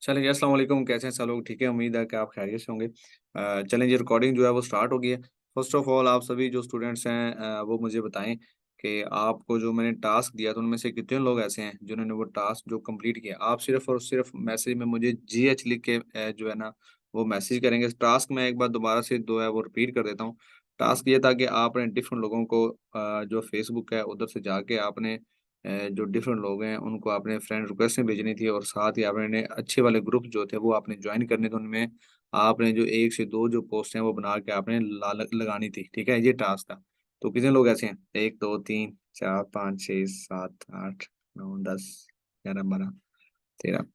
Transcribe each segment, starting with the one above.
चलिए, अस्सलाम वालेकुम। कैसे हैं सब लोग? ठीक है, उम्मीद है कि आप खैरियत से होंगे। चलें जी, रिकॉर्डिंग जो है वो स्टार्ट हो गई है। फर्स्ट ऑफ ऑल आप सभी जो स्टूडेंट्स हैं वो मुझे बताएँ कि आपको जो मैंने टास्क दिया था उनमें से कितने लोग ऐसे हैं जिन्होंने वो टास्क जो कंप्लीट किया? आप सिर्फ़ और सिर्फ़ मैसेज में मुझे जीएच लिख के जो है ना वो मैसेज करेंगे। टास्क मैं एक बार दोबारा से जो है वो रिपीट कर देता हूँ। टास्क ये था कि आपने डिफरेंट लोगों को जो फ़ेसबुक है उधर से जाके आपने जो डिफरेंट लोग हैं उनको आपने फ्रेंड रिक्वेस्टें भेजनी थी और साथ ही आपने अच्छे वाले ग्रुप जो थे वो आपने ज्वाइन करने थे उनमें आपने जो 1 से 2 जो पोस्ट हैं वो बना के आपने लगानी थी, ठीक है? ये टास्क था। तो कितने लोग ऐसे हैं? 1, 2, 3, 4, 5, 6, 7, 8, 9, 10, 11, 12, 13,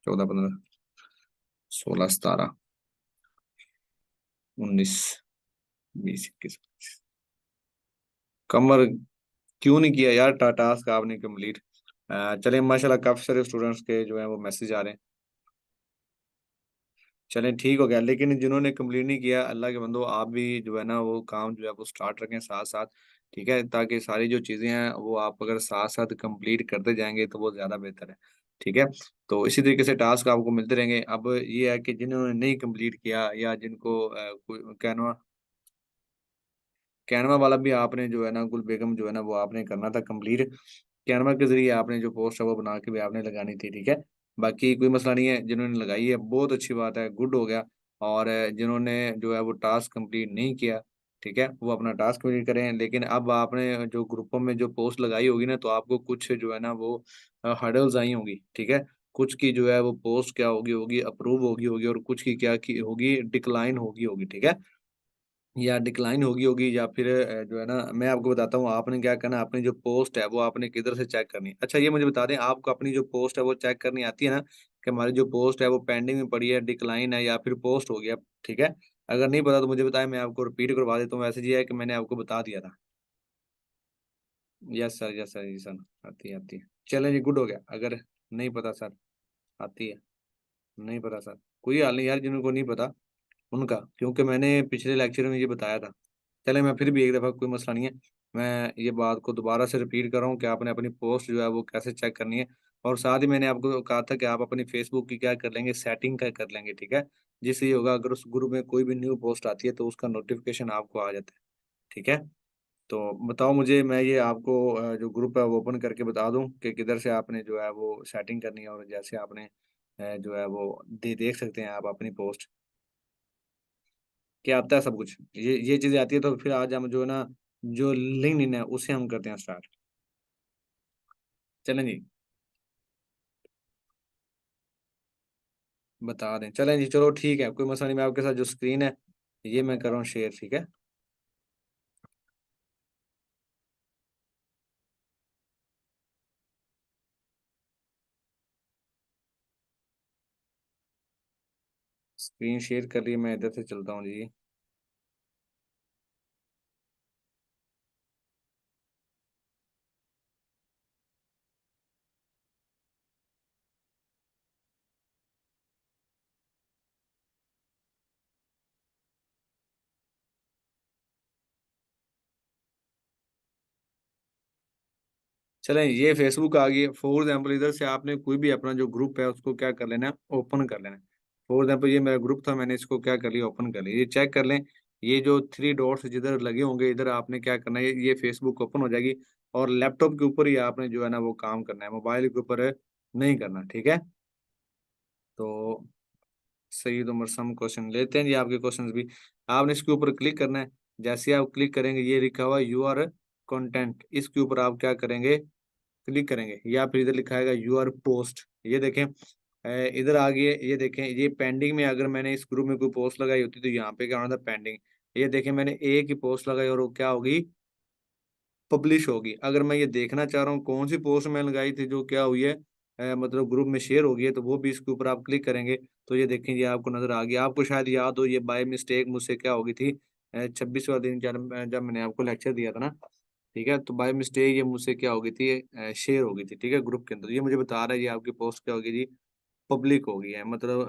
14, 15, 16, 17, 19, 20, 21, 22। कमर क्यों नहीं किया यार टास्क आपने कंप्लीट? चलिए माशाल्लाह काफ़ी सारे स्टूडेंट्स के जो है वो मैसेज आ रहे हैं। चलें ठीक हो गया, लेकिन जिन्होंने कंप्लीट नहीं किया, अल्लाह के बंदो आप भी जो है ना वो काम जो है वो स्टार्ट रखें साथ-साथ, ठीक है? ताकि सारी जो चीज़ें हैं वो आप अगर साथ-साथ कंप्लीट करते जाएँगे तो वो ज़्यादा बेहतर है, ठीक है? तो इसी तरीके से टास्क आपको मिलते रहेंगे। अब ये है कि जिन्होंने नहीं कंप्लीट किया या जिनको कोई कैनवा कैनवा वाला भी आपने जो है ना गुल बेगम जो है ना वो आपने करना था कंप्लीट। कैनवा के ज़रिए आपने जो पोस्ट है वो बना के भी आपने लगानी थी, ठीक है? बाकी कोई मसला नहीं है, जिन्होंने लगाई है बहुत अच्छी बात है, गुड हो गया और जिन्होंने जो है वो टास्क कंप्लीट नहीं किया, ठीक है? वो अपना टास्क कंप्लीट करें, लेकिन अब आपने जो ग्रुपों में जो पोस्ट लगाई होगी ना, तो आपको कुछ जो है ना वो हर्डल्स आई होंगी, ठीक है? कुछ की जो है वो पोस्ट क्या होगी होगी अप्रूव होगी होगी और कुछ की क्या की होगी डिक्लाइन होगी होगी, ठीक है? या डिक्लाइन होगी होगी या फिर जो है ना मैं आपको बताता हूँ आपने क्या करना है अपनी जो पोस्ट है वो आपने किधर से चेक करनी है। अच्छा ये मुझे बता दें आपको अपनी जो पोस्ट है वो चेक करनी आती है ना कि हमारी जो पोस्ट है वो पेंडिंग में पड़ी है, डिक्लाइन है या फिर पोस्ट हो गया, ठीक है? अगर नहीं पता तो मुझे बताएँ मैं आपको रिपीट करवा देता हूँ। वैसे ये है कि मैंने आपको बता दिया था। यस सर, यस सर, जी सर। आती है, आती है। चलें जी गुड हो गया। अगर नहीं पता सर आती है, नहीं पता सर, कोई हाल नहीं यार जिनको नहीं पता उनका, क्योंकि मैंने पिछले लेक्चर में ये बताया था। चलें मैं फिर भी एक दफ़ा कोई मसला नहीं है। मैं ये बात को दोबारा से रिपीट कर रहा हूँ कि आपने अपनी पोस्ट जो है वो कैसे चेक करनी है और साथ ही मैंने आपको कहा था कि आप अपनी फ़ेसबुक की क्या कर लेंगे सेटिंग का कर लेंगे, ठीक है? जिससे ये होगा अगर उस ग्रुप में कोई भी न्यू पोस्ट आती है तो उसका नोटिफ़िकेशन आपको आ जाता है, ठीक है? तो बताओ मुझे मैं ये आपको जो ग्रुप है वो ओपन करके बता दूँ कि किधर से आपने जो है वो सेटिंग करनी है और जैसे आपने जो है वो देख सकते हैं आप अपनी पोस्ट। क्या आता है सब कुछ। ये चीज़ें आती है तो फिर आज हम जो है ना, जो लिंक्डइन है उसे हम करते हैं स्टार्ट। चलें जी, बता दें। चलें जी, चलो ठीक है, कोई मसला नहीं मैं आपके साथ जो स्क्रीन है, ये मैं कर रहा हूँ शेयर, ठीक है? स्क्रीन शेयर कर ली मैं इधर से चलता हूँ जी। चलें ये फ़ेसबुक आ गई है, फॉर एग्ज़ाम्पल इधर से आपने कोई भी अपना जो ग्रुप है उसको क्या कर लेना है, ओपन कर लेना है। फॉर एग्ज़ाम्पल ये मेरा ग्रुप था मैंने इसको क्या कर लिया ओपन कर लिया। ये चेक कर लें, ये जो 3 डॉट्स जिधर लगे होंगे इधर आपने क्या करना है ये फ़ेसबुक ओपन हो जाएगी और लैपटॉप के ऊपर ही आपने जो है ना वो काम करना है, मोबाइल के ऊपर नहीं करना, ठीक है? तो सईद उमर सम क्वेश्चन लेते हैं जी आपके क्वेश्चंस भी। आपने इसके ऊपर क्लिक करना है। जैसे ही आप क्लिक करेंगे ये लिखा हुआ है यूआर कंटेंट इसके ऊपर आप क्या करेंगे क्लिक करेंगे या फिर इधर लिखा आएगा यूआर पोस्ट ये देखें इधर आ गई है ये देखें ये पेंडिंग में अगर मैंने इस ग्रुप में कोई पोस्ट लगाई होती तो यहाँ पे क्या होना था पेंडिंग। ये देखें मैंने एक ही पोस्ट लगाई और वो क्या होगी पब्लिश होगी। अगर मैं ये देखना चाह रहा हूँ कौन-सी पोस्ट मैंने लगाई थी जो क्या हुई है मतलब ग्रुप में शेयर हो गई है तो वो भी इसके ऊपर आप क्लिक करेंगे तो ये देखें ये आपको नज़र आ गया। आपको शायद याद हो ये बाय मिस्टेक मुझसे क्या हो गई थी 26वाँ दिन जब मैंने आपको लेक्चर दिया था ना, ठीक है? तो बाय मिस्टेक ये मुझसे क्या हो गई थी शेयर हो गई थी, ठीक है? ग्रुप के अंदर। ये मुझे बता रहा है ये आपकी पोस्ट क्या हो गई जी पब्लिक हो गई है मतलब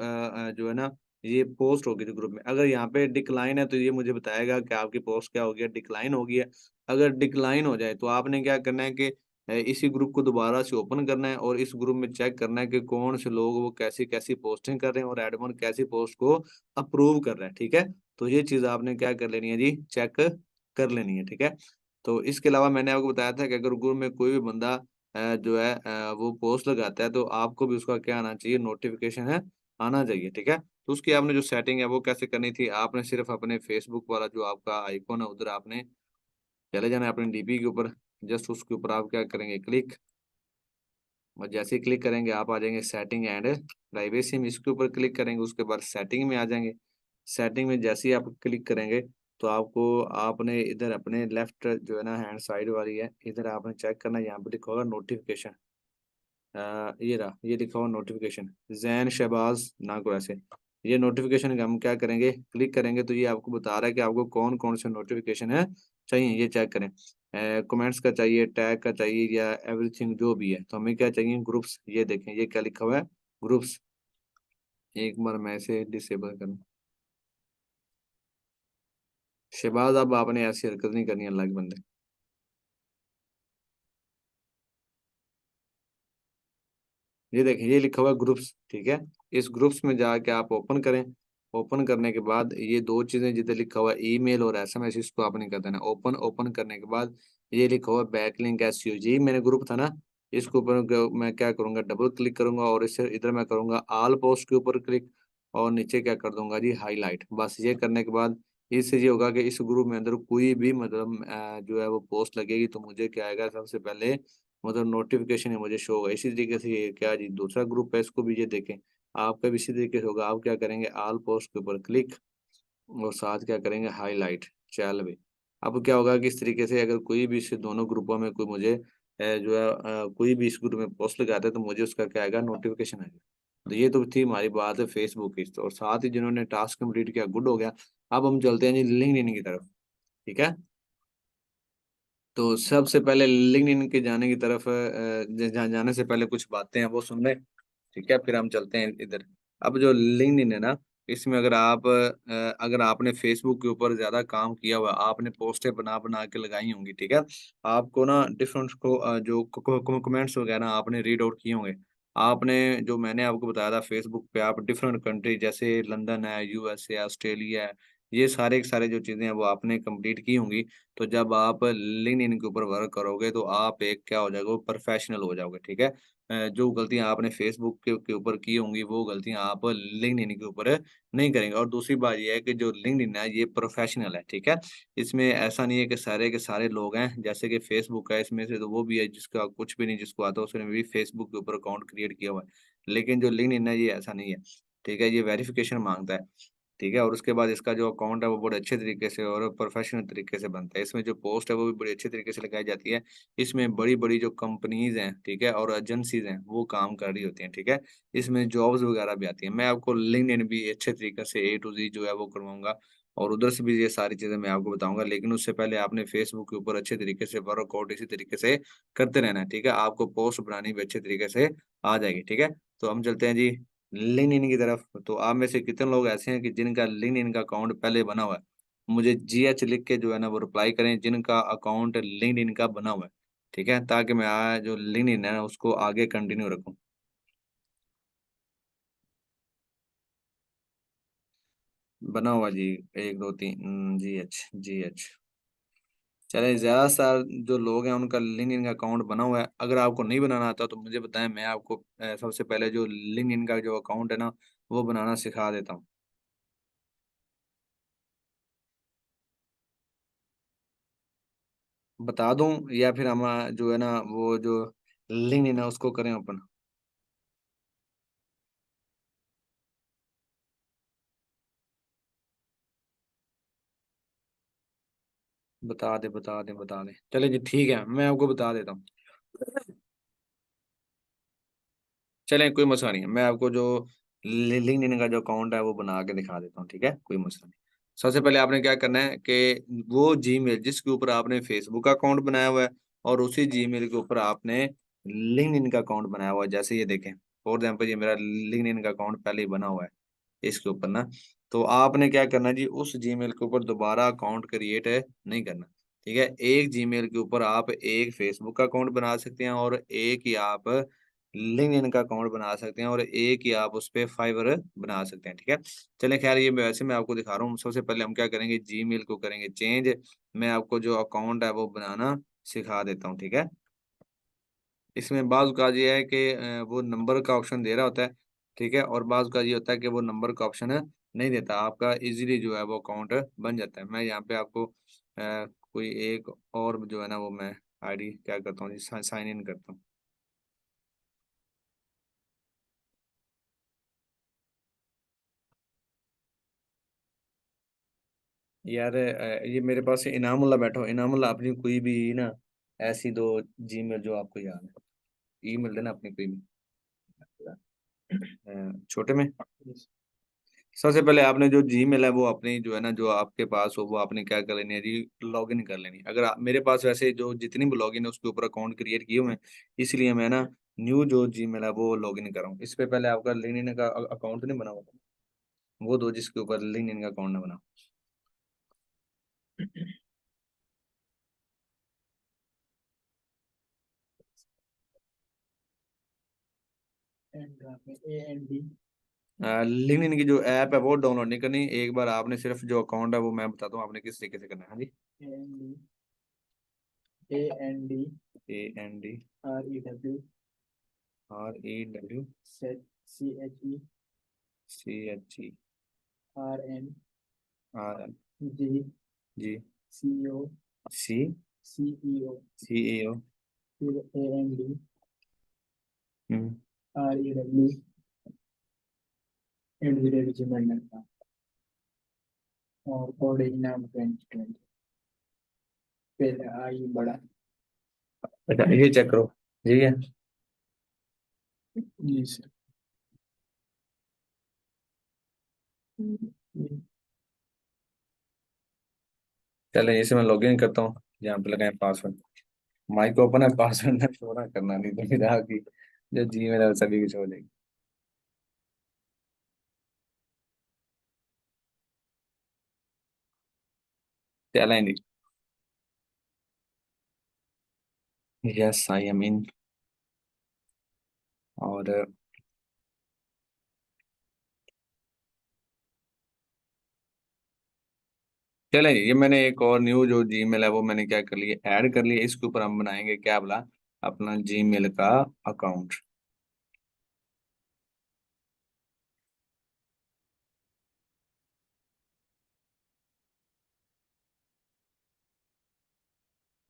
जो है ना ये पोस्ट हो गई थी ग्रुप में। अगर यहाँ पे डिक्लाइन है तो ये मुझे बताएगा कि आपकी पोस्ट क्या हो गया डिक्लाइन हो गई है। अगर डिक्लाइन हो जाए तो आपने क्या करना है कि इसी ग्रुप को दोबारा से ओपन करना है और इस ग्रुप में चेक करना है कि कौन से लोग वो कैसी कैसी पोस्टिंग कर रहे हैं और एडमिन कैसी पोस्ट को अप्रूव कर रहा है, ठीक है। तो ये चीज़ आपने क्या कर लेनी है जी, चेक कर लेनी है, ठीक है। तो इसके अलावा मैंने आपको बताया था कि अगर ग्रुप में कोई भी बंदा जो है वो पोस्ट लगाता है तो आपको भी उसका क्या आना चाहिए, नोटिफिकेशन है आना चाहिए, ठीक है। तो उसकी आपने जो सेटिंग है वो कैसे करनी थी, आपने सिर्फ अपने फेसबुक वाला जो आपका आइकॉन है उधर आपने चले जाना है अपने डीपी के ऊपर, जस्ट उसके ऊपर आप क्या करेंगे, क्लिक। और जैसे ही क्लिक करेंगे आप आ जाएंगे सेटिंग एंड प्राइवेसी में, इसके ऊपर क्लिक करेंगे उसके बाद सेटिंग में आ जाएंगे। सेटिंग में जैसे ही आप क्लिक करेंगे तो आपको आपने इधर अपने लेफ्ट जो है ना हैंड साइड वाली है, इधर आपने चेक करना है, यहाँ पे लिखा होगा नोटिफिकेशन। ये रहा, ये लिखा हुआ नोटिफिकेशन, जैन शहबाज ना को ऐसे। ये नोटिफिकेशन हम क्या करेंगे, क्लिक करेंगे तो ये आपको बता रहा है कि आपको कौन कौन से नोटिफिकेशन है चाहिए, ये चेक करें। कमेंट्स का चाहिए, टैग का चाहिए, या एवरीथिंग जो भी है। तो हमें क्या चाहिए, ग्रुप्स। ये देखें ये क्या लिखा हुआ है, ग्रुप्स। एक बार मैं इसे डिसेबल करूँ। शहबाज अब आपने ऐसी हरकत नहीं करनी, अल्लाह के बंदे। ये देखें ये लिखा हुआ है ग्रुप्स, ठीक है। इस ग्रुप्स में जाके आप ओपन करें। ओपन करने के बाद ये दो चीजें जिधर लिखा हुआ है ईमेल और एसएमएस, इसको आपने कर देना ओपन। ओपन करने के बाद ये लिखा हुआ है बैकलिंक एसयूजी, मेरे ग्रुप था ना, इसके ऊपर मैं क्या करूंगा, डबल क्लिक करूंगा और इससे इधर मैं करूंगा आल पोस्ट के ऊपर क्लिक, और नीचे क्या कर दूंगा जी, हाईलाइट। बस ये करने के बाद इससे ये होगा कि इस ग्रुप में अंदर कोई भी मतलब जो है वो पोस्ट लगेगी तो मुझे क्या आएगा, सबसे पहले मतलब नोटिफिकेशन है मुझे शो होगा। इसी तरीके से ये क्या जी, दूसरा ग्रुप है, इसको भी ये देखें। आपका भी इसी तरीके से होगा, आप क्या करेंगे, आल पोस्ट के ऊपर क्लिक और साथ क्या करेंगे, हाईलाइट। चल भाई, अब क्या होगा कि इस तरीके से अगर कोई भी इस दोनों ग्रुपों में कोई मुझे जो है कोई भी इस ग्रुप में पोस्ट लगाता है तो मुझे उसका क्या आएगा, नोटिफिकेशन आएगा। तो ये तो थी हमारी बात है फेसबुक की, और साथ ही जिन्होंने टास्क कंप्लीट किया गुड हो गया। अब हम चलते हैं जी लिंक्डइन की तरफ, ठीक है। तो सबसे पहले लिंक्डइन के जाने की तरफ जाने से पहले कुछ बातें हैं वो सुन लें, ठीक है, फिर हम चलते हैं इधर। अब जो लिंक्डइन है ना, इसमें अगर आप अगर आपने फेसबुक के ऊपर ज्यादा काम किया हुआ, आपने पोस्टें बना बना के लगाई होंगी, ठीक है। आपको ना डिफरेंट को जो कमेंट्स वगैरह आपने रीड आउट किए होंगे। आपने जो मैंने आपको बताया था फेसबुक पे, आप डिफरेंट कंट्री जैसे लंदन है, यूएसए, ऑस्ट्रेलिया है, ये सारे के सारे जो चीजें हैं वो आपने कंप्लीट की होंगी। तो जब आप लिंक्डइन के ऊपर वर्क करोगे तो आप एक क्या हो जाएगा, प्रोफेशनल हो जाओगे, ठीक है। जो गलतियां आपने फेसबुक के ऊपर की होंगी वो गलतियां आप लिंक्डइन के ऊपर नहीं करेंगे। और दूसरी बात ये है कि जो लिंक्डइन है ये प्रोफेशनल है, ठीक है। इसमें ऐसा नहीं है कि सारे के सारे लोग हैं, जैसे कि फेसबुक है इसमें से तो वो भी है जिसका कुछ भी नहीं, जिसको आता है उसने भी फेसबुक के ऊपर अकाउंट क्रिएट किया हुआ है। लेकिन जो लिंक्डइन है ये ऐसा नहीं है, ठीक है। ये वेरिफिकेशन मांगता है, ठीक है। और उसके बाद इसका जो अकाउंट है वो बड़े अच्छे तरीके से और प्रोफेशनल तरीके से बनता है। इसमें जो पोस्ट है वो भी बड़ी अच्छे तरीके से लगाई जाती है। इसमें बड़ी-बड़ी जो कंपनीज़ हैं, ठीक है, और एजेंसीज़ हैं, वो काम कर रही होती हैं, ठीक है। इसमें जॉब्स वगैरह भी आती हैं। मैं आपको लिंक्डइन भी अच्छे तरीके से ए टू ज़ेड जो है वो करवाऊँगा, और उधर से भी ये सारी चीज़ें मैं आपको बताऊँगा। लेकिन उससे पहले आपने फेसबुक के ऊपर अच्छे तरीके से वर्कआउट इसी तरीके से करते रहना है, ठीक है। आपको पोस्ट बनानी भी अच्छे तरीके से आ जाएगी, ठीक है। तो हम चलते हैं जी लिंक्डइन की तरफ। तो आप में से कितने लोग ऐसे हैं कि जिनका लिंक्डइन का अकाउंट पहले बना हुआ है? मुझे जीएच लिख के जो है ना वो रिप्लाई करें जिनका अकाउंट लिंक्डइन का बना हुआ है, ठीक है? ताकि मैं जो लिंक्डइन है ना उसको आगे कंटिन्यू रखूँ। बना हुआ जी, 1 2 3 जीएच जीएच। चलें, ज़्यादातर जो लोग हैं उनका लिंक्डइन का अकाउंट बना हुआ है। अगर आपको नहीं बनाना आता तो मुझे बताएँ, मैं आपको सबसे पहले जो लिंक्डइन का जो अकाउंट है ना वो बनाना सिखा देता हूँ। बता दूँ या फिर हम जो है ना वो जो लिंक्डइन है उसको करें ओपन? बता दें। चलिए जी ठीक है, मैं आपको बता देता हूँ। चलें कोई मसला नहीं है, मैं आपको जो लिंक्डइन का जो अकाउंट है वो बना के दिखा देता हूँ, ठीक है? कोई मसला नहीं। सबसे पहले आपने क्या करना है कि वो जीमेल जिसके ऊपर आपने फेसबुक का अकाउंट बनाया हुआ है और उसी जीमेल के ऊपर आपने लिंक्डइन का अकाउंट बनाया हुआ है। जैसे ये देखें, फॉर एग्जाम्पल ये मेरा लिंक्डइन का अकाउंट पहले ही बना हुआ है इसके ऊपर ना। तो आपने क्या करना है जी, उस जीमेल के ऊपर दोबारा अकाउंट क्रिएट नहीं करना। ठीक है, एक जीमेल के ऊपर आप एक फेसबुक का अकाउंट बना सकते हैं और एक ही आप लिंक्डइन का अकाउंट बना सकते हैं और एक ही आप उस पे फाइवर बना सकते हैं, ठीक है। चलें खैर ये वैसे मैं आपको दिखा रहा हूँ। सबसे पहले हम क्या करेंगे, जीमेल को करेंगे चेंज। मैं आपको जो अकाउंट है वो बनाना सिखा देता हूँ, ठीक है। इसमें बाज़ का ये है कि वो नंबर का ऑप्शन दे रहा होता है, ठीक है, और बाज़ का ये होता है कि वो नंबर का ऑप्शन नहीं देता। आपका इजीली जो है वो अकाउंट बन जाता है। मैं यहाँ पे आपको कोई एक और जो है ना वो मैं आईडी क्या करता हूँ जी, साइन इन करता हूँ। यार ये मेरे पास इनामुल्ला बैठा हो, इनामुल्ला अपनी कोई भी ना ऐसी दो जीमेल जो आपको याद है, ईमेल देना अपनी कोई भी छोटे में। सबसे पहले आपने जो जीमेल है वो अपनी जो है ना जो आपके पास हो वो आपने क्या कर लेनी है जी, लॉगिन कर लेनी है। अगर मेरे पास वैसे जो जितनी भी लॉगिन है उसके ऊपर अकाउंट क्रिएट किए हुए हैं, इसलिए मैं ना न्यू जो जीमेल है वो लॉगिन कर रहा हूँ। इस पे पहले आपका लिंक्डइन का अकाउंट नहीं बना हुआ, वो दो जिसके ऊपर लिंक्डइन का अकाउंट ना बना। लिंक्डइन की जो ऐप है वो डाउनलोड नहीं करनी, एक बार आपने सिर्फ जो अकाउंट है वो मैं बताता हूँ आपने किस तरीके से करना है। हाँ जी, AND REW CHE RNG CEO अच्छा ये चेक करो, ठीक है। चले इसे मैं लॉगिन करता हूँ, यहाँ पे लगाए पासवर्ड। माइक ओपन है, पासवर्ड ना थोड़ा करना, नहीं तो फिर आपकी जो जीमेल है सभी कुछ हो जाएगी। चलें जी, यस आई एम इन। और चलें ये मैंने एक और न्यू जो जीमेल है वो मैंने क्या कर लिया, ऐड कर लिया। इसके ऊपर हम बनाएंगे क्या बोला, अपना जीमेल का अकाउंट।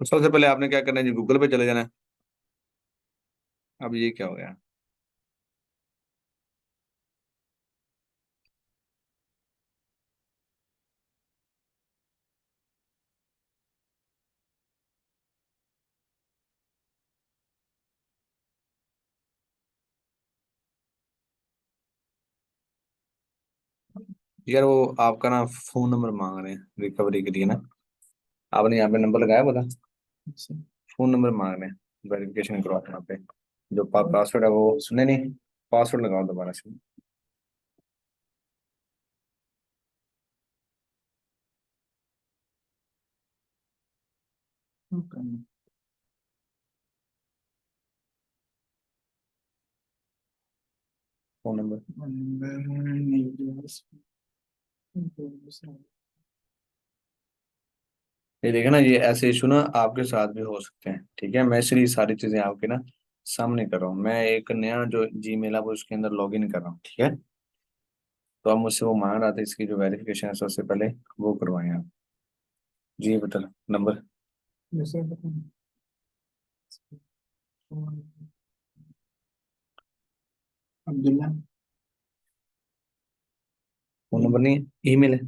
तो सबसे पहले आपने क्या करना है जी, गूगल पे चले जाना है। अब ये क्या हो गया, यार वो आपका ना फोन नंबर मांग रहे हैं रिकवरी के लिए ना। आपने यहाँ पे नंबर लगाया बोला, फोन नंबर मांग रहे हैं वेरिफिकेशन करो आप यहाँ पे। जो पासवर्ड है वो सुने नहीं, पासवर्ड लगाओ दोबारा से। फोन नंबर ये देखे ना, ये ऐसे इशू ना आपके साथ भी हो सकते हैं, ठीक है। मैं इसलिए सारी चीजें आपके ना सामने कर रहा हूँ। मैं एक नया जो जीमेल है वो उसके अंदर लॉग इन कर रहा हूँ, ठीक है। तो अब मुझसे वो मांग रहा था, इसकी जो वेरिफिकेशन है सबसे पहले वो करवाएं आप। जी बता नंबर। फोन नंबर नहीं है, ईमेल है।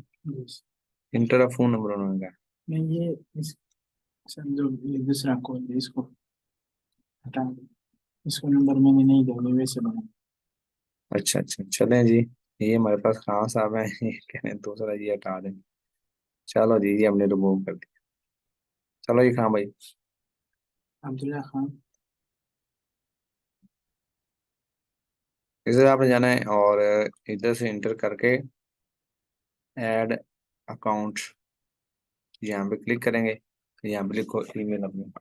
इंटर फोन नंबर उन्होंने कहा। अच्छा अच्छा चलें जी, ये हमारे पास खान साहब हैं, ये कह रहे हैं दूसरा जी हटा दें। चलो जी, ये हमने रिमूव कर दिया। चलो जी खान भाई, इधर आपने जाना है और इधर से इंटर करके ऐड अकाउंट यहाँ पे क्लिक करेंगे। यहाँ पे लिखो ईमेल अपनी।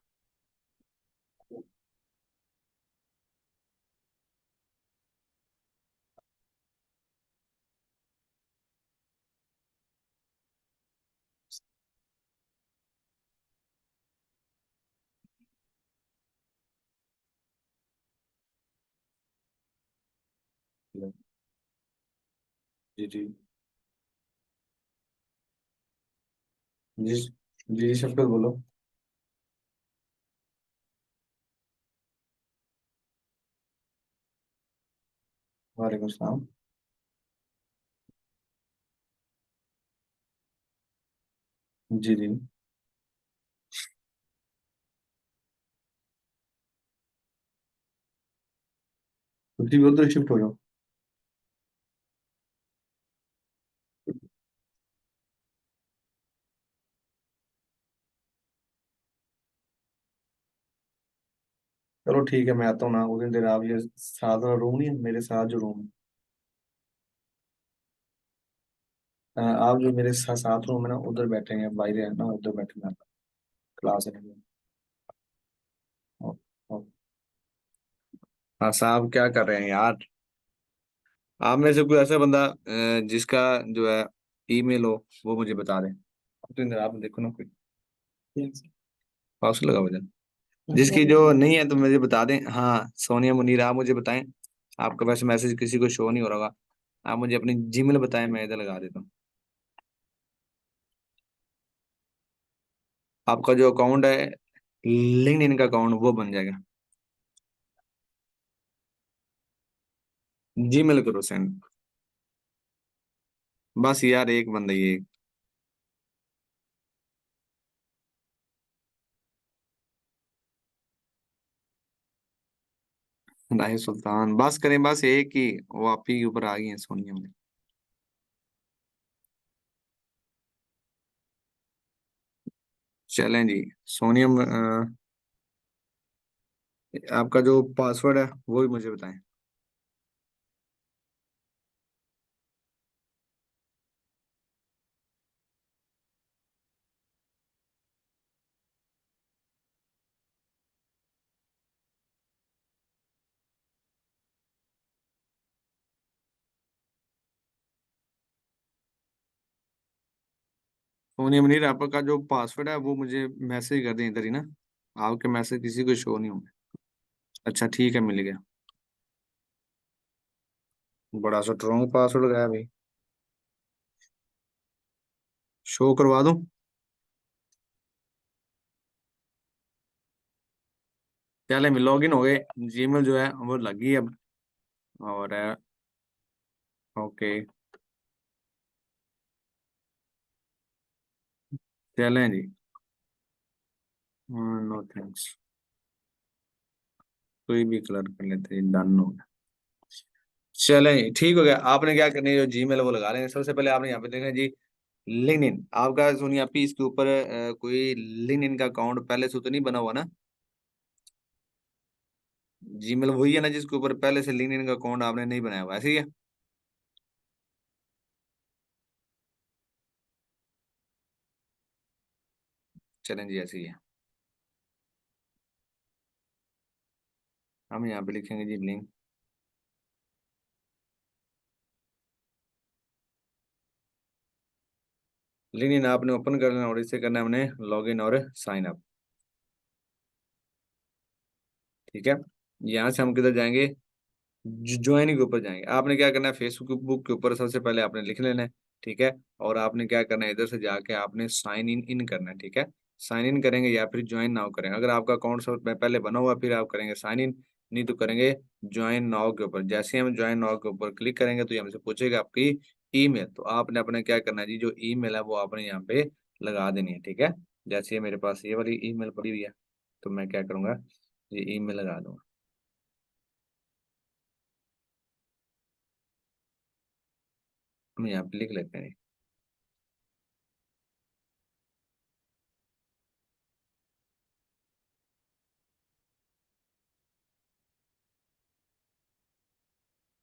जी जी जी जी जी, शफकत बोलो। वालेकुम सलाम। जी जी। उसी भी उधर शिफ्ट हो जाओ। चलो ठीक है, मैं आता हूँ ना उस दिन। देर आप ये साथ वाला रूम नहीं है मेरे साथ जो रूम है, आप जो मेरे साथ साथ रूम है ना, उधर बैठेंगे, बाहर है ना, उधर बैठेंगे। क्लास है। ओ- ओ- हाँ साहब, क्या कर रहे हैं यार? आप में से कोई ऐसा बंदा जिसका जो है ईमेल हो, वो मुझे बता दें। तो इंद्र आप देखो ना कोई पास लगा वजह, जिसकी जो नहीं है तो मुझे बता दें। हाँ सोनिया मुनीर, आप मुझे बताएं। आपका वैसे मैसेज किसी को शो नहीं हो रहा होगा। आप मुझे अपनी जीमेल बताएं, मैं इधर लगा देता हूँ। आपका जो अकाउंट है, लिंक्डइन का अकाउंट, वो बन जाएगा। जीमेल करो सेंड। बस यार एक बंदा ये। राही सुल्तान, बस करें, बस एक ही। वो आप ही के ऊपर आ गई है सोनिया में। चलें जी। सोनिया आपका जो पासवर्ड है वो भी मुझे बताएं। सोनिया मनीर, आपका जो पासवर्ड है वो मुझे मैसेज कर दें इधर ही ना। आपके मैसेज किसी को शो नहीं होंगे। अच्छा ठीक है, मिल गया। बड़ा स्ट्रॉन्ग पासवर्ड गया भाई। शो करवा दूं? चले, मैं लॉग इन हो गए। जीमेल जो है वो लगी अब। और ओके। चलें जी। No thanks. कोई भी कलर कर लेते हैं, डन हो गया। चलें ठीक हो गया। आपने क्या करनी है, जो जीमेल वो लगा लेंगे। सबसे पहले आपने यहाँ पे देखना जी, लिंक्डइन आपका। सोनिया आप इसके ऊपर कोई लिंक्डइन का अकाउंट पहले से तो नहीं बना हुआ ना? जीमेल वही है ना जिसके ऊपर पहले से लिंक्डइन का अकाउंट आपने नहीं बनाया हुआ, ऐसे ही है? चलें जी, ऐसे ही है। हम यहाँ पे लिखेंगे जी लिंक। लिंक्डइन आपने ओपन कर लेना और इसे करना है हमने लॉग इन और साइन अप। ठीक है। यहाँ से हम किधर जाएंगे? ज्वाइनिंग के ऊपर जाएंगे। आपने क्या करना है, फेसबुक बुक के ऊपर सबसे पहले आपने लिख लेना है। ठीक है। और आपने क्या करना है, इधर से जाके आपने साइन इन इन करना है। ठीक है। साइन इन करेंगे या फिर ज्वाइन नाउ करेंगे। अगर आपका अकाउंट सब पहले बना हुआ फिर आप करेंगे साइन इन, नहीं तो करेंगे ज्वाइन नाउ के ऊपर। जैसे ही हम ज्वाइन नाउ के ऊपर क्लिक करेंगे तो ये हमसे पूछेगा आपकी ईमेल। तो आपने अपने क्या करना है जी, जो ईमेल है वो आपने यहाँ पे लगा देनी है। ठीक है। जैसे ये मेरे पास ये वाली ईमेल पड़ी हुई है, तो मैं क्या करूंगा, ये ईमेल लगा दूंगा। हम यहाँ पे लिख लेते हैं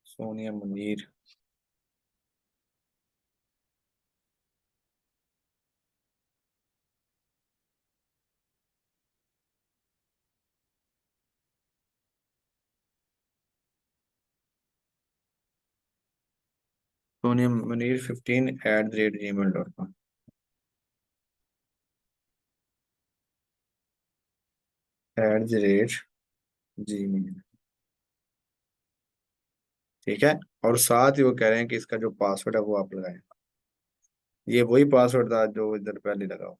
सोनिया मुनीर। सोनिया मनीर 15@gmail.com। @gmail। ठीक है। और साथ ही वो कह रहे हैं कि इसका जो पासवर्ड है वो आप लगाएं। ये वही पासवर्ड था जो इधर पहले लगा।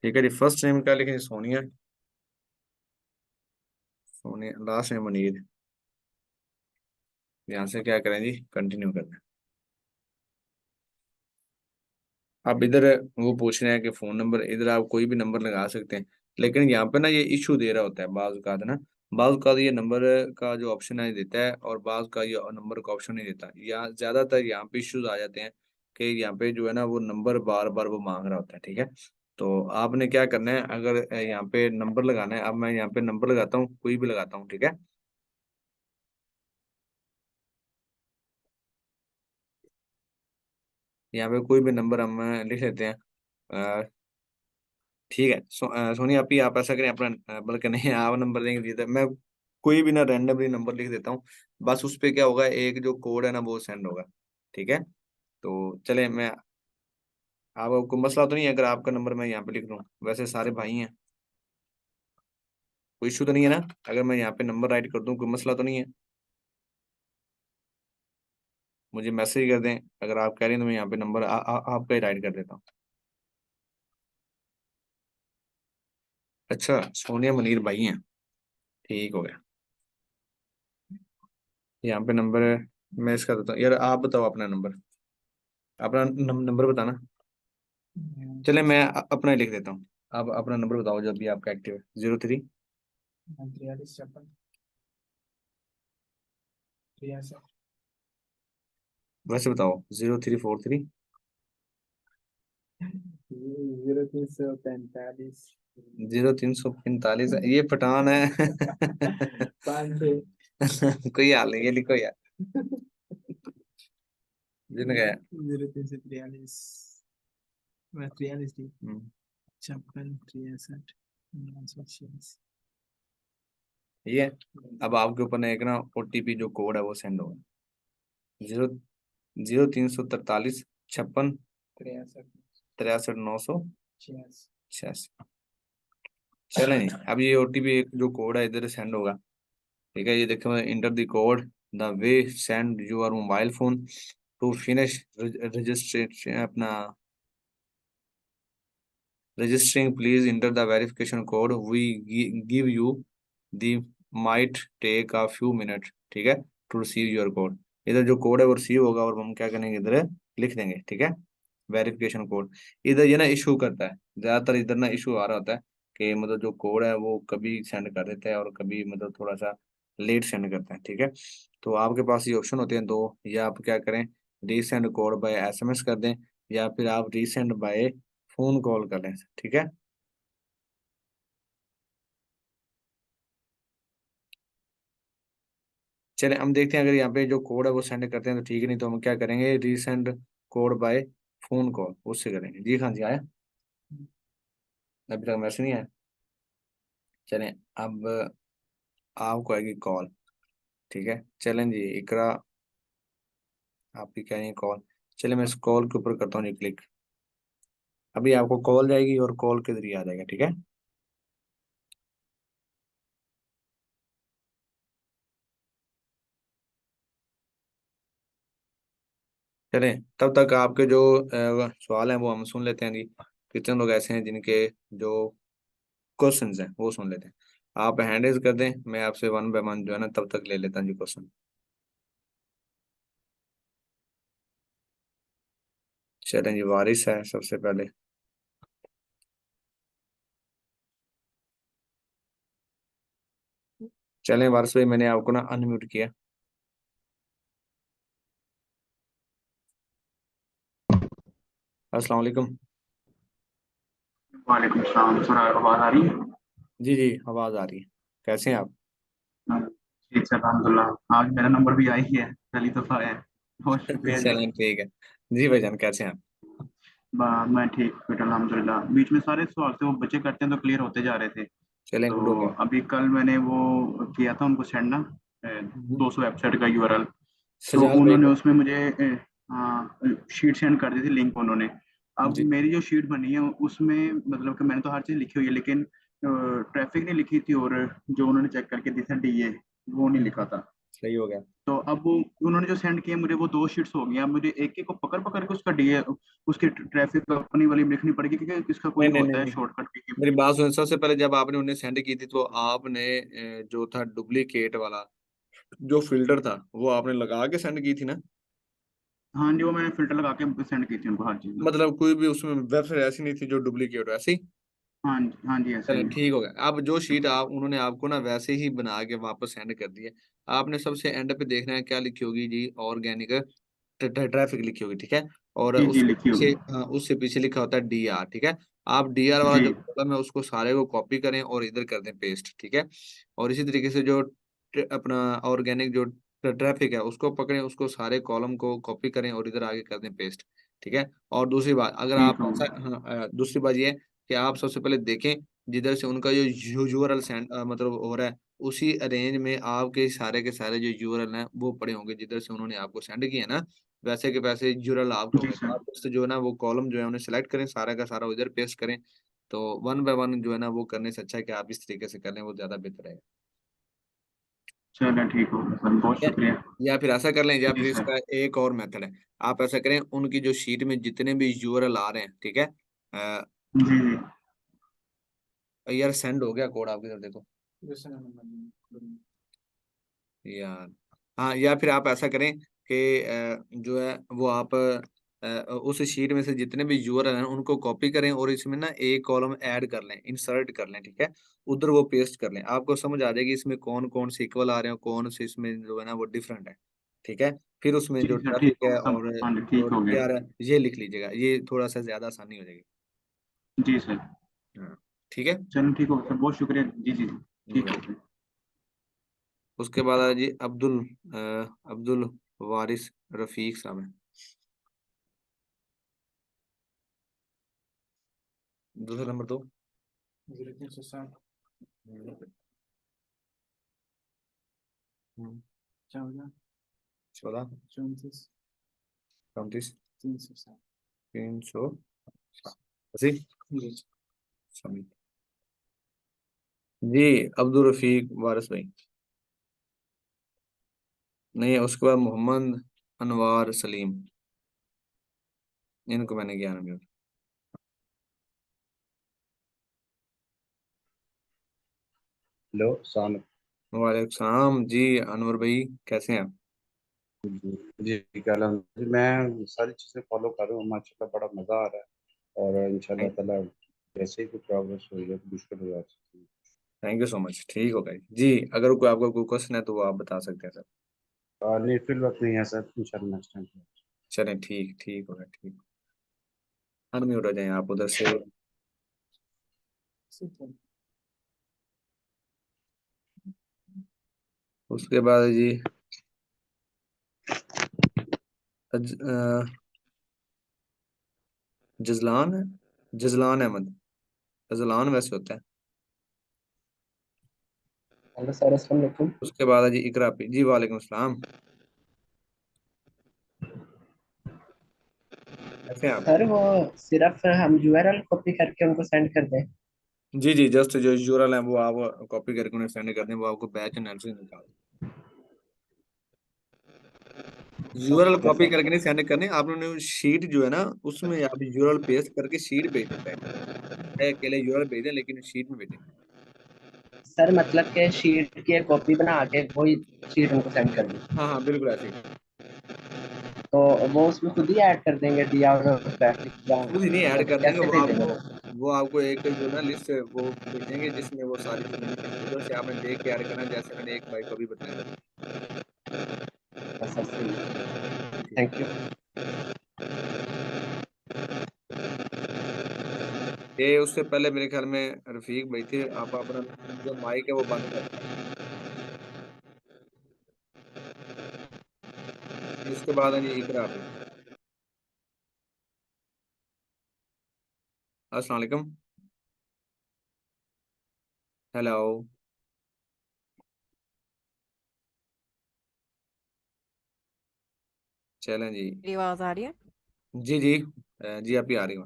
ठीक है जी, फर्स्ट नेम क्या लिखें? सोनिया। Sonia, last name Manir. यहाँ से क्या करें जी, कंटिन्यू करना है। अब इधर वो पूछ रहे हैं कि फोन नंबर, इधर आप कोई भी नंबर लगा सकते हैं, लेकिन यहाँ पे ना ये इशू दे रहा होता है बाज का ना। बाज का ये नंबर का जो ऑप्शन है देता है, और बाज का ये नंबर का ऑप्शन नहीं देता। यहाँ ज्यादातर यहाँ पे इश्यूज आ जाते हैं कि यहाँ पे जो है ना वो नंबर बार बार वो मांग रहा होता है। ठीक है, तो आपने क्या करना है, अगर यहाँ पे नंबर लगाना है, अब मैं यहाँ पे नंबर लगाता हूँ, कोई भी लगाता हूँ। ठीक है, यहाँ पे कोई भी नंबर हम लिख लेते हैं। ठीक है, सोनी आप ही, आप ऐसा करें अपना बल्कि नहीं, आप नंबर देंगे जीते, मैं कोई भी ना रैंडमली नंबर लिख देता हूँ। बस उस पे क्या होगा, एक जो कोड है ना वो सेंड होगा। ठीक है, तो चले मैं, आपको मसला तो नहीं है अगर आपका नंबर मैं यहाँ पे लिख दूँ? वैसे सारे भाई हैं, कोई इशू तो नहीं है ना? अगर मैं यहाँ पे नंबर राइट कर दूँ, कोई मसला तो नहीं है? मुझे मैसेज कर दें, अगर आप कह रहे हैं तो मैं यहाँ पे नंबर आपका ही राइट कर देता हूँ। अच्छा, सोनिया मनीर भाई हैं, ठीक हो गया। यहाँ पे नंबर है, मैं इसका देता हूँ। यार आप बताओ अपना नंबर, अपना नंबर बताना। चले मैं अपना ही लिख देता हूँ। आप अपना नंबर बताओ जब भी आपका एक्टिव है। 03। 43 वैसे बताओ, 0343। 0345 0345, ये पठान है। 5 कोई हाल नहीं, ये लिखो यार, जिनका है। 0343 43 थी। हम्म, 56 63 986। ये है। अब आपके ऊपर ना एक ना ओटीपी जो कोड है वो सेंड होगा। 0 0343 56 63 63 986। 86। चले नहीं, अब ये ओटीपी जो कोड है इधर सेंड होगा। ठीक है, ये देखो, enter the code the way send your mobile phone to finish registration अपना registering. Please enter the verification code we give you. The might take a few minutes. ठीक है, to receive your code। इधर जो code है वो receive होगा और हम क्या करेंगे, इधर लिख देंगे। ठीक है, वेरिफिकेशन कोड। इधर ये ना इशू करता है, ज्यादातर इधर ना इशू आ रहा होता है कि मतलब जो कोड है वो कभी सेंड कर देता है और कभी मतलब थोड़ा सा लेट सेंड करता है। ठीक है, तो आपके पास ये ऑप्शन होते हैं दो, या आप क्या करें, रीसेंड कोड बाय एसएमएस कर दें, या फिर आप रीसेंड बाय फोन कॉल कर लें। ठीक है, चलें हम देखते हैं, अगर यहाँ पे जो कोड है वो सेंड करते हैं तो ठीक है, नहीं तो हम क्या करेंगे, resend code by phone call उससे करेंगे। जी हाँ जी, आया? अभी तक मैसेज नहीं आया। चलें, अब आपको आएगी कॉल। ठीक है, चलें जी, इकरा आपकी क्या है कॉल। चले मैं इस कॉल के ऊपर करता हूँ जी क्लिक। अभी आपको कॉल जाएगी और कॉल के जरिए आ जाएगा। ठीक है, चलें तब तक आपके जो सवाल हैं वो हम सुन लेते हैं जी। कितने लोग ऐसे हैं जिनके जो क्वेश्चंस हैं वो सुन लेते हैं। आप हैंड रेज कर दें, मैं आपसे वन बाय वन जो है ना तब तक ले लेता हूँ जी क्वेश्चन। चलें जी, वारिस है सबसे पहले। चलें वारिस भाई, मैंने आपको ना अनम्यूट किया। अस्सलाम वालेकुम। वालेकुम सलाम सर, आवाज आ रही है? जी जी, आवाज़ आ रही है। कैसे हैं आप? हाँ, ठीक है अल्हम्दुलिल्लाह, आज मेरा नंबर भी आई ही है, पहली दफा है। बहुत शुक्रिया जी। चलें ठीक है। जी भाईजान, कैसे हैं आप? मैं ठीक फिट अल्हम्दुलिल्लाह। बीच में सारे सवाल थे वो बच्चे करते हैं तो क्लियर होते जा रहे थे। चलें, तो गुड हो गया। अभी कल मैंने वो किया था उनको सेंड ना, हम्म। 200 वेबसाइट का यूआरएल। तो सजाद भाई उन्होंने को। उसमें मुझे शीट सेंड कर दी थी, लिंक उन्होंने। अब जी मेरी जो शीट बनी है उसमें मतलब कि मैंने तो हर चीज़ लिखी हुई है, लेकिन ट्रैफिक नहीं लिखी थी, और जो उन्होंने चेक करके दी थी डीए, वो नहीं लिखा था। सही हो गया। तो अब वो उन्होंने जो सेंड किया मुझे, वो दो शीट्स हो गई। अब मुझे एक एक को पकड़ पकड़ के उसका डीए, उसकी ट्रैफिक अपनी वाली लिखनी पड़ेगी, क्योंकि इसका नहीं कोई नहीं नहीं होता है नहीं, शॉर्टकट की। मेरी बात सुन, सबसे पहले जब आपने उन्हें सेंड की थी तो आपने जो था डुप्लीकेट वाला जो फिल्टर था वो आपने लगा के सेंड की थी ना। हाँ जी, वो मैंने फिल्टर लगा के सेंड की थी उनको हर चीज़। मतलब कोई भी उसमें वेबसाइट ऐसी नहीं थी जो डुप्लीकेट हो ऐसी। हाँ जी, हाँ जी, ऐसा चलें ही। ठीक हो गया। अब जो शीट आप उन्होंने आपको ना वैसे ही बना के वापस सेंड कर दी है। आपने सबसे एंड पे देखना है क्या लिखी होगी जी, ऑर्गेनिक ट्रैफिक लिखी होगी, ठीक है। और जी जी, उससे लिखी पीछे, होगी। हाँ उससे पीछे लिखा होता है डीआर, ठीक है। आप डीआर वाला जी जो कॉलम है उसको सारे को कॉपी करें और इधर कर दें पेस्ट, ठीक है। और इसी तरीके से जो अपना ऑर्गेनिक जो ट्रैफिक है उसको पकड़ें, उसको सारे कॉलम को कॉपी करें और इधर आगे कर दें पेस्ट, ठीक है। और दूसरी बात, अगर ठीक आप होगा। ऐसा, हाँ दूसरी बात ये है कि आप सबसे पहले देखें जिधर से उनका जो यूआरएल सेंड मतलब हो रहा है, उसी रेंज में आपके सारे के सारे जो यूआरएल हैं वो पड़े होंगे जिधर से उन्होंने आपको सेंड किया ना, वैसे के वैसे यूआरएल आपके जी होंगे। तो सर। आप उससे जो है ना वो कॉलम जो है उन्हें सेलेक्ट करें, सारा का सारा उधर पेस्ट करें। तो वन बाय वन जो है ना वो करने से अच्छा है कि आप इस तरीके से कर लें, वो ज्यादा बेहतर रहेगा। चलो ठीक होगा सर, बहुत ठीक है। शुक्रिया। या फिर ऐसा कर लें, या जी फिर सर। इसका एक और मेथड है। आप ऐसा करें, उनकी जो शीट में जितने भी यूआरएल आ रहे हैं, ठीक है। जी जी। यार सेंड हो गया कोड आपकी तरफ देखो यार। हाँ, या फिर आप ऐसा करें कि जो है वो आप उस शीट में से जितने भी यूआरएल हैं उनको कॉपी करें और इसमें ना एक कॉलम ऐड कर लें, इंसर्ट कर लें, ठीक है। उधर वो पेस्ट कर लें, आपको समझ आ जाएगी इसमें कौन कौन से इक्वल आ रहे हैं, कौन से इसमें जो है ना वो डिफरेंट है, ठीक है। फिर उसमें जी जो सर, ठीक ट्रैफिक है होगा सब। और हाँ जी, जो ठीक हो गया। यार है ये लिख लीजिएगा, ये थोड़ा सा ज्यादा आसानी हो जाएगी। जी सर। हाँ ठीक है। चलो ठीक होगा सर, बहुत शुक्रिया। जी जी जी। ठीक जी। हो गया। उसके बाद है जी अब्दुल वारिस रफीक साहब है, दूसरा नंबर दो। 14 34 380 जी। अब्दुल रफीक वारिस भाई। नहीं है, उसके बाद मोहम्मद अनवार सलीम, इनको मैंने ज्ञान में। हेलो सान। वालेकुम सलाम जी, अनवर भाई कैसे हैं आप? जी क्या हाल है? मैं सारी चीज़ें फॉलो कर रहा हूँ माशाल्लाह, बड़ा मज़ा आ रहा है। और इंशाल्लाह थैंक ताला जैसे ही कोई प्रोग्रेस हुई है तो मुश्किल हो जाती है। थैंक यू सो मच, ठीक होगा जी। अगर कोई आपका कोई क्वेश्चन है तो वो आप बता सकते हैं सर। और नहीं फिर वक्त नहीं है सर, इंशाल्लाह नेक्स्ट टाइम। चलें ठीक, ठीक होगा, ठीक। अनम्यूट हो जाए आप उधर से। उसके बाद जी जजलान है, जजलान अहमद, जजलान वैसे होता है। हेलो सर, अस्सलाम वालेकुम। उसके बाद है जी इकरा पी जी, वालेकुम सलाम। कैसे हैं आप? सर वो सिर्फ हम यूआरएल कॉपी करके उनको सेंड कर दें? जी जी, जस्ट जो यूरल है वो आप कॉपी करके उन्हें सेंड कर दें, वो आपको बैच एनालिसिस निकाल। URL okay copy sir. करके नहीं सेंड करने, आपने शीट जो है ना उसमें आप यूरल पेस्ट करके शीट भेज दें पहले। चाहे अकेले यूरल भेज दें लेकिन शीट में भेजें। सर मतलब के शीट की एक कॉपी बना के वही शीट उनको सेंड कर दें? हाँ हाँ बिल्कुल ऐसे ही। तो वो उसमें खुद ही ऐड कर देंगे दिया और ट्रैफिक, या खुद ही नहीं ऐड मतलब कर देंगे, कैसे भेजेंगे वो? वो आपको एक जो ना लिस्ट वो भेजेंगे जिसमें वो सारी चीजें लिखी होंगी, उधर से आपने देख के ऐड करना, जैसे मैंने एक भाई को भी बताया था। सर सही है। जी ठीक है। Thank you. ये उससे पहले मेरे ख्याल में रफीक भाई थे, आप अपना जो माइक है वो बंद कर दें। इसके बाद है जी इकरा पे। अस्सलाम वालेकुम। हेलो। चलें जी। मेरी आवाज आ रही है? जी जी जी, आप ही आ रही हो।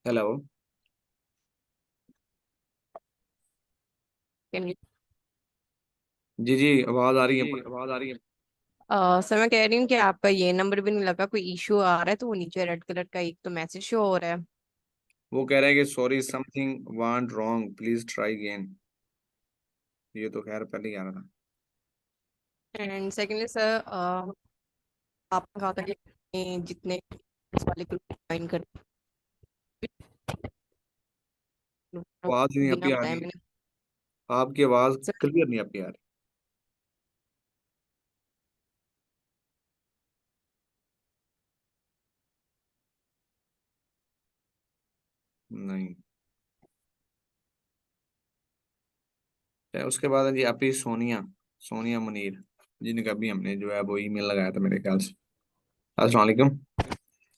हेलो। Can you- जी जी, आवाज आ रही है। आवाज आ रही है। सर मैं कह रही हूँ कि आपका ये नंबर भी नहीं लगा, कोई इशू आ रहा है, तो वो नीचे रेड कलर का एक तो मैसेज शो हो रहा है। वो कह रहे हैं कि sorry something want wrong, please try again. ये तो खैर पहले ही आ रहा था। एंड सेकेंडली सर, आपने कहा था कि जितने इस वाले ग्रुप ज्वाइन कर आवाज नहीं बिना आपकी आ बताए रही है। मैंने। आपकी आवाज सर क्लियर नहीं आपकी आ रही। नहीं। उसके बाद है जी आपकी सोनिया, सोनिया मुनीर, जिनका भी हमने जो है वो ईमेल लगाया था मेरे ख्याल से। अस्सलाम वालेकुम।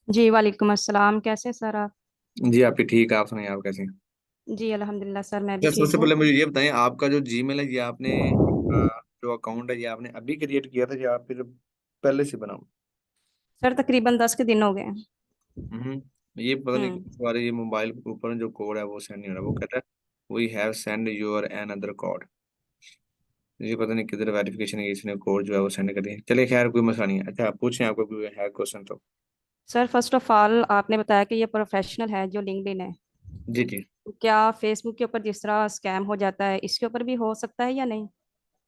जी वालेकुम अस्सलाम। कैसे हैं सर आप? जी आपकी ठीक है, आप सुनाइए आप कैसे हैं? जी अल्हम्दुलिल्लाह सर, मैं भी अच्छा, ठीक सबसे हूँ। पहले मुझे ये बताएं, आपका जो जीमेल है ये आपने जो अकाउंट है ये आपने अभी क्रिएट किया था या फिर पहले से बना हुआ? सर तकरीबन 10 के दिन हो गए हैं। ये पता नहीं हम्म। किस बार ये मोबाइल के ऊपर जो कोड है वो सेंड नहीं हो रहा, वो कहता है we have send your another code. ये पता नहीं किधर वेरिफिकेशन है, इसने कोड जो है वो सेंड कर दिया। चलिए खैर, कोई मसला नहीं है। अच्छा, आप पूछें, आपको कोई है क्वेश्चन तो। सर फर्स्ट ऑफ ऑल आपने बताया कि ये प्रोफेशनल है जो लिंक्डइन है, जी जी। तो क्या फेसबुक के ऊपर जिस तरह स्कैम हो जाता है इसके ऊपर भी हो सकता है या नहीं?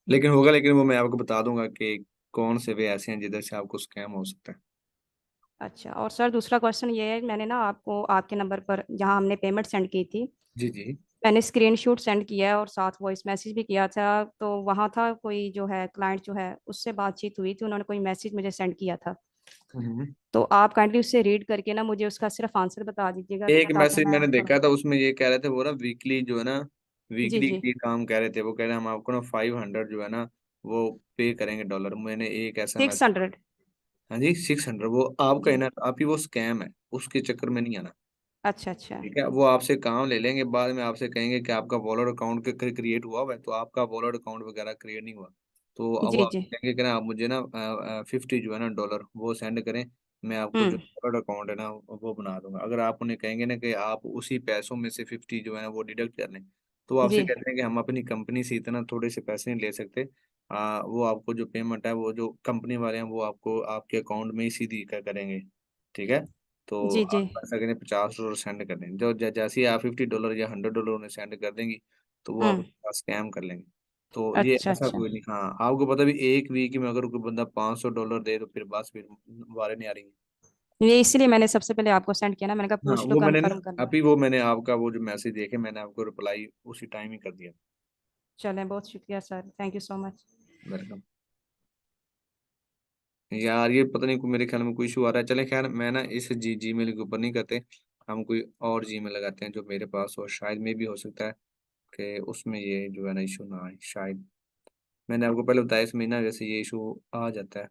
लेकिन होगा, लेकिन वो मैं आपको बता दूंगा कि कौन से वे ऐसे हैं जिधर से आपको स्कैम हो सकता है। अच्छा, और सर दूसरा क्वेश्चन ये है, मैंने ना आपको आपके नंबर पर जहाँ हमने पेमेंट सेंड की थी, जी जी। मैंने स्क्रीनशॉट सेंड किया है और साथ वॉइस मैसेज भी किया था। तो वहाँ था कोई जो है क्लाइंट जो है उससे बातचीत हुई थी, उन्होंने कोई मैसेज मुझे सेंड किया था। हम्म। तो आप काइंडली उससे रीड करके ना मुझे उसका सिर्फ आंसर बता दीजिएगा एक ताकि मैसेज मैं मैंने थोड़ा। देखा था, उसमें ये कह रहे थे वो ना वीकली जो है ना, जी वीकली जी। की काम कह रहे थे। वो कह रहे हैं हम आपको ना 500 जो है ना वो पे करेंगे डॉलर। मैंने एक ऐसा मैसेज। 600। हाँ जी, 600। वो आपका है जी। ना, आप ही वो स्कैम है, उसके चक्कर में नहीं आना। अच्छा अच्छा। ठीक है, वो आपसे काम ले लेंगे, बाद में आपसे कहेंगे कि आपका वॉलेट अकाउंट क्रिएट हुआ हुआ है, तो आपका वॉलेट अकाउंट वगैरह क्रिएट नहीं हुआ। तो अब वो जी जी। आपसे कहेंगे कि ना आप मुझे ना 50 जो है ना डॉलर वो सेंड करें, मैं आपको जो हम्म। वॉलेट अकाउंट है ना वो बना दूंगा। अगर आप उन्हें कहेंगे ना कि आप उसी पैसों में से 50 जो है ना वो डिडक्ट कर लें, तो वो आपसे जी कहते हैं कि हम अपनी कंपनी से इतना थोड़े से पैसे नहीं ले सकते। वो आपको जो पेमेंट है वो जो कंपनी वाले हैं वो आपको आपके अकाउंट में ही सीधी करेंगे। ठीक है, तो जी। जी। आप ऐसा करें, $50 सेंड कर देंगे। जो जैसे ही आप $50 या $100 उन्हें सेंड कर देंगी, तो वो हम्म। आपके पास स्कैम कर लेंगे। तो ये अच्छा ऐसा अच्छा। कोई नहीं। हाँ, आपको पता भी, एक वीक में अगर कोई बंदा $500 दे तो फिर बस फिर वारे नहीं आ रही। ये इसीलिए मैंने सबसे पहले आपको सेंड किया ना, मैंने कहा हाँ, पूछ लो वो मैंने ना कंफर्म कर लो। अभी वो मैंने आपका वो जो मैसेज देखे, मैंने आपको रिप्लाई उसी टाइम ही कर दिया। चलें, बहुत शुक्रिया sir, thank you so much. Welcome. यार ये पता नहीं, मेरे ख्याल में कोई इशू आ रहा है। चले खैर, मैं ना इस जीमेल के ऊपर नहीं करते, हम कोई और जीमेल लगाते हैं जो मेरे पास हो। शायद में भी हो सकता है कि उसमें ये जो है ना इशू ना आए शायद। मैंने आपको पहले बताया इसमें ना जैसे ये इशू आ जाता है।